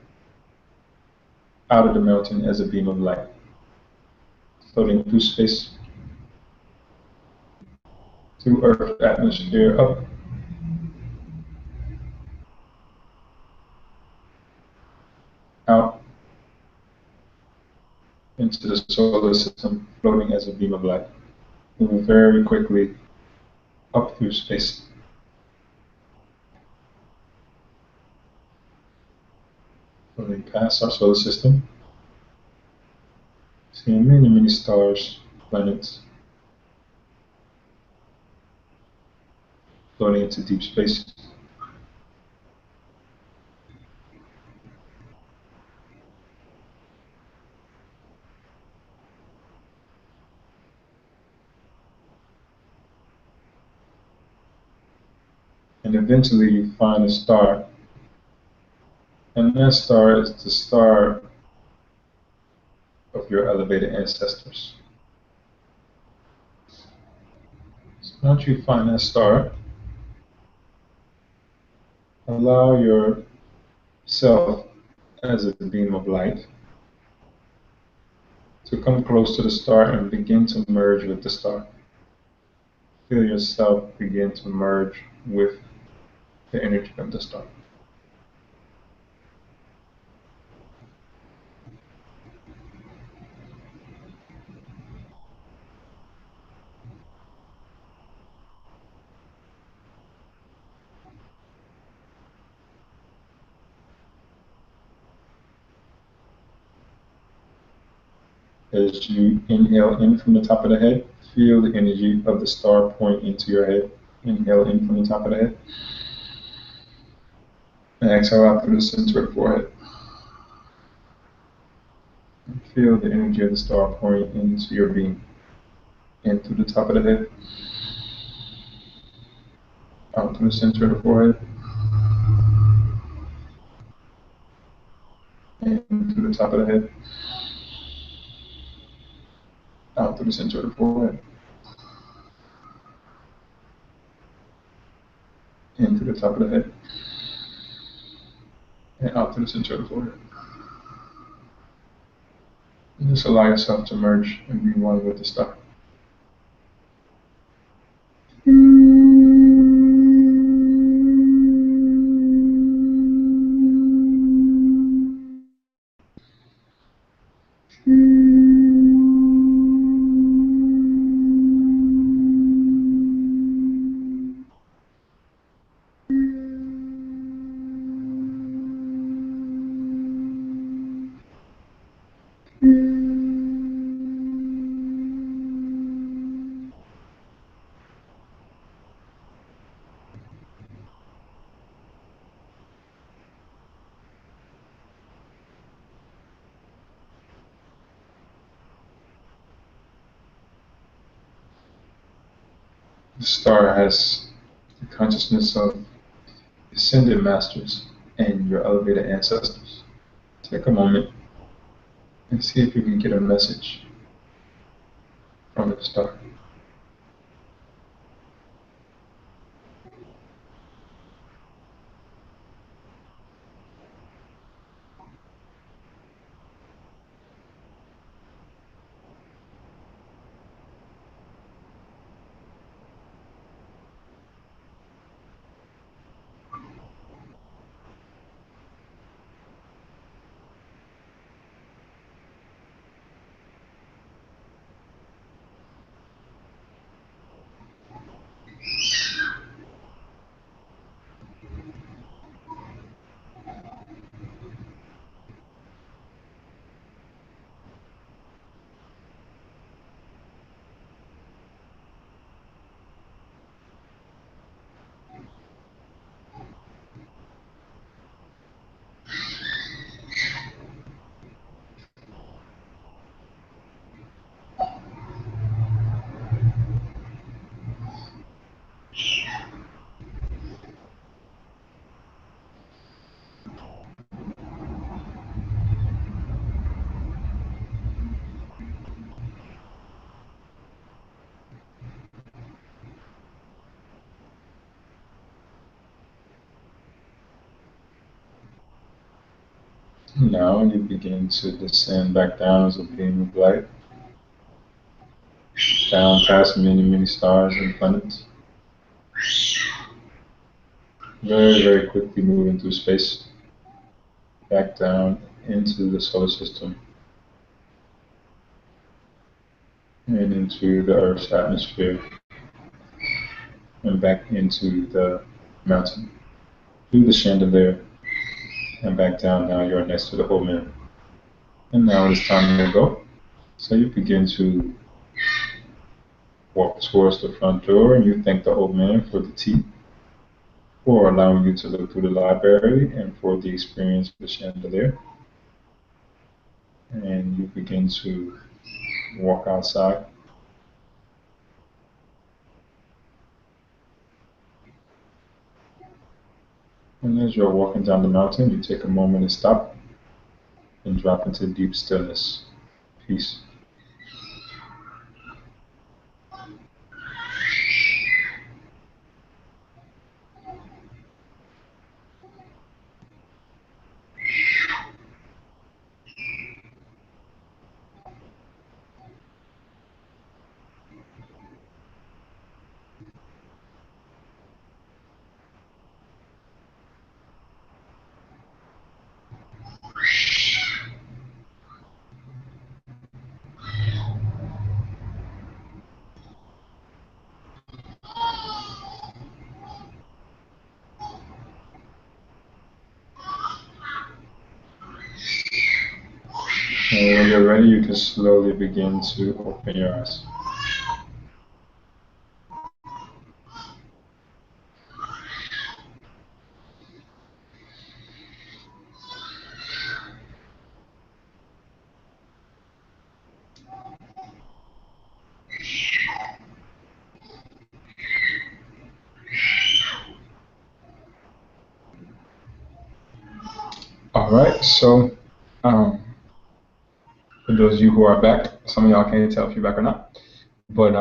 out of the mountain as a beam of light, floating through space, through Earth atmosphere, up out into the solar system, floating as a beam of light, moving very quickly up through space. Floating past our solar system, seeing many, many stars, planets, floating into deep space. And eventually you find a star, and that star is the star of your elevated ancestors. So once you find that star, allow yourself as a beam of light to come close to the star and begin to merge with the star. Feel yourself begin to merge with the energy of the star. As you inhale in from the top of the head, feel the energy of the star point into your head. Inhale in from the top of the head. And exhale out through the center of the forehead. And feel the energy of the star pouring into your being. In through the top of the head. Out through the center of the forehead. In through the top of the head. Out through the center of the forehead. In through the top of the head. And out through the center of the forehead. And just allow yourself to merge and be one with the star. The star has the consciousness of ascended masters and your elevated ancestors. Take a moment and see if you can get a message from the star. Now you begin to descend back down as a beam of light, down past many, many stars and planets. Very, very quickly moving through space, back down into the solar system and into the Earth's atmosphere and back into the mountain, through the chandelier and back down. Now you're next to the whole man. And now it's time to go. So you begin to walk towards the front door and you thank the old man for the tea, for allowing you to look through the library and for the experience of the chandelier. And you begin to walk outside. And as you're walking down the mountain, you take a moment to stop and drop into deep stillness, peace. And when you're ready, you can slowly begin to open your eyes. All right, so for those of you who are back, some of y'all can't tell if you're back or not. But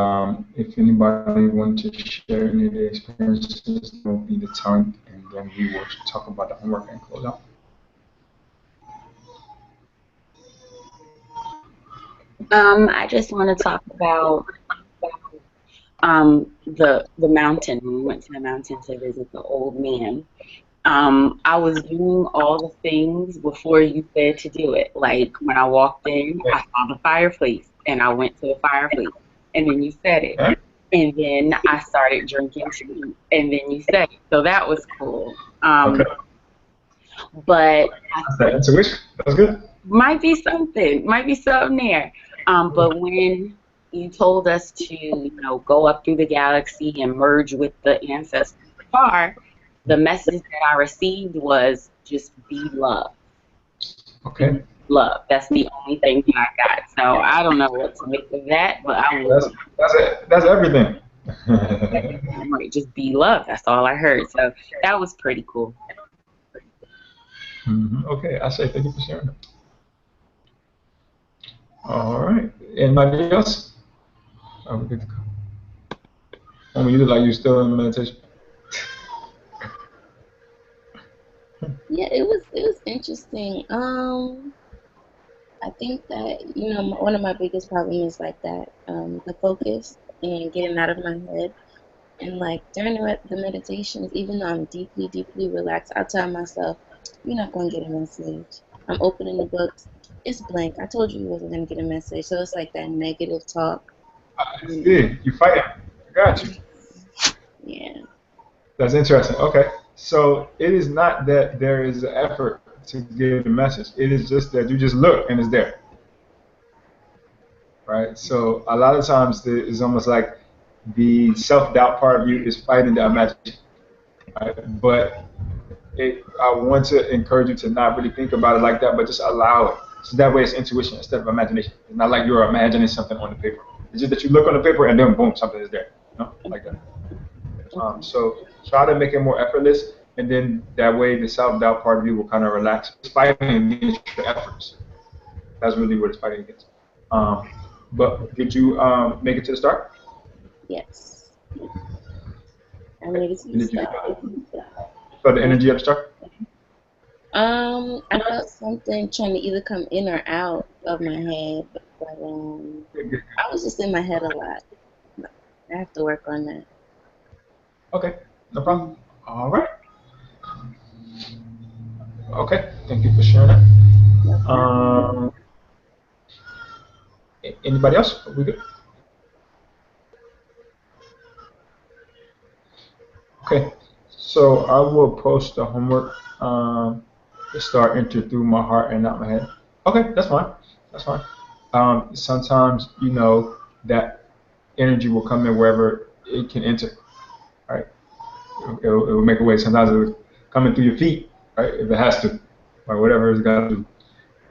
if anybody wants to share any of their experiences, this will be the time, and then we will talk about the homework and close out. I just want to talk about the mountain. When we went to the mountain to visit the old man. I was doing all the things before you said to do it. Like when I walked in, I saw the fireplace and I went to the fireplace and then you said it. And then I started drinking tea and then you said it. So that was cool. Okay. But That's a wish. That's good. Might be something there. But when you told us to, go up through the galaxy and merge with the ancestor star, the message that I received was just be love. Okay. Be love. That's the only thing that I got. So I don't know what to make of that, but I will. That's it. That's everything. I might just be love. That's all I heard. So that was pretty cool. Okay, I say thank you for sharing that. All right. Anybody else? Oh, we good to go. You look like you're still in meditation. Yeah, it was interesting. I think that one of my biggest problems is like that, the focus and getting out of my head. And like during the meditations, even though I'm deeply, deeply relaxed, I tell myself, "You're not gonna get a message." I'm opening the books, it's blank. I told you wasn't gonna get a message. So it's like that negative talk. I Um, see. You fighting. I got you. yeah. That's interesting. Okay. So it is not that there is an effort to get a message. It is just that you just look and it's there. Right? So a lot of times it's almost like the self-doubt part of you is fighting the imagination. Right? But I want to encourage you to not really think about it like that, but just allow it. So that way it's intuition instead of imagination. It's not like you're imagining something on the paper. It's just that you look on the paper and then boom, something is there. Like that. Okay. So try to make it more effortless, and then that way the self-doubt part of you will kind of relax. It's fighting against your efforts. That's really what it's fighting against. Um, but did you make it to the start? Yes. I Okay. made it to And the did you start. feel the energy at the start? I felt something trying to either come in or out of my head, but Good, good. I was just in my head a lot. I have to work on that. Okay, no problem. All right. Okay, thank you for sharing that. No problem. Um, Anybody else? Are we good? Okay, so I will post the homework to start enter through my heart and not my head. Okay, that's fine. That's fine. Sometimes that energy will come in wherever it can enter. Right? It will make a way. Sometimes it will come in through your feet, right? If it has to, or whatever it's got to do.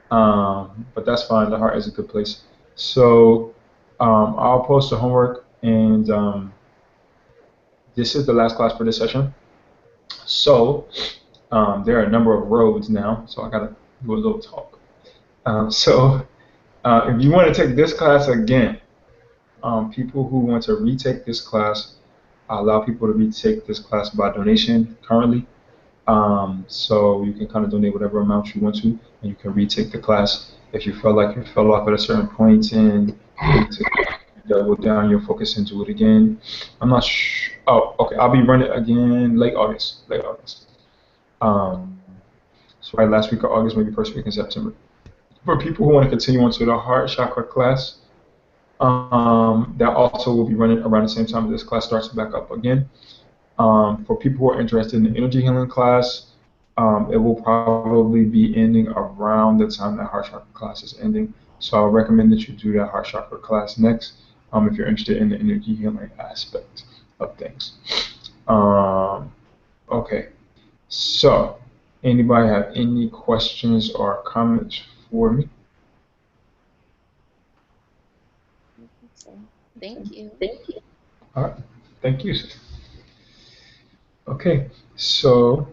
But that's fine. The heart is a good place. So I'll post the homework, and this is the last class for this session. So there are a number of roads now, so I gotta do a little talk. If you want to take this class again, people who want to retake this class, I allow people to retake this class by donation currently. So you can kind of donate whatever amount you want to, and you can retake the class. If you feel like you fell off at a certain point and you need to double down your focus and do it again. I'm not sure. Oh, okay. I'll be running again late August. Late August. Um, so right last week of August, maybe first week in September. For people who want to continue on to the heart chakra class, that also will be running around the same time that this class starts back up again. For people who are interested in the energy healing class, it will probably be ending around the time that heart chakra class is ending. So I recommend that you do that heart chakra class next if you're interested in the energy healing aspect of things. Okay, so anybody have any questions or comments for me? So, thank you. All right, thank you. Okay, so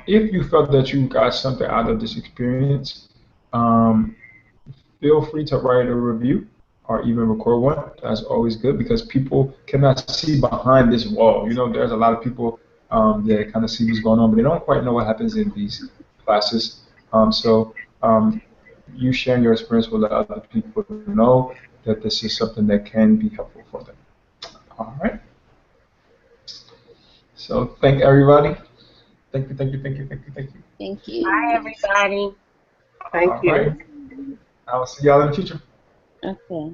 if you felt that you got something out of this experience, um, feel free to write a review or even record one. That's always good because people cannot see behind this wall. There's a lot of people that kind of see what's going on, but they don't quite know what happens in these classes. So you sharing your experience will let other people know that this is something that can be helpful for them. All right. So thank everybody. Thank you, thank you, thank you, thank you, thank you. Thank Bye, you. everybody. Thank All you. right. I will see y'all in the future. Okay.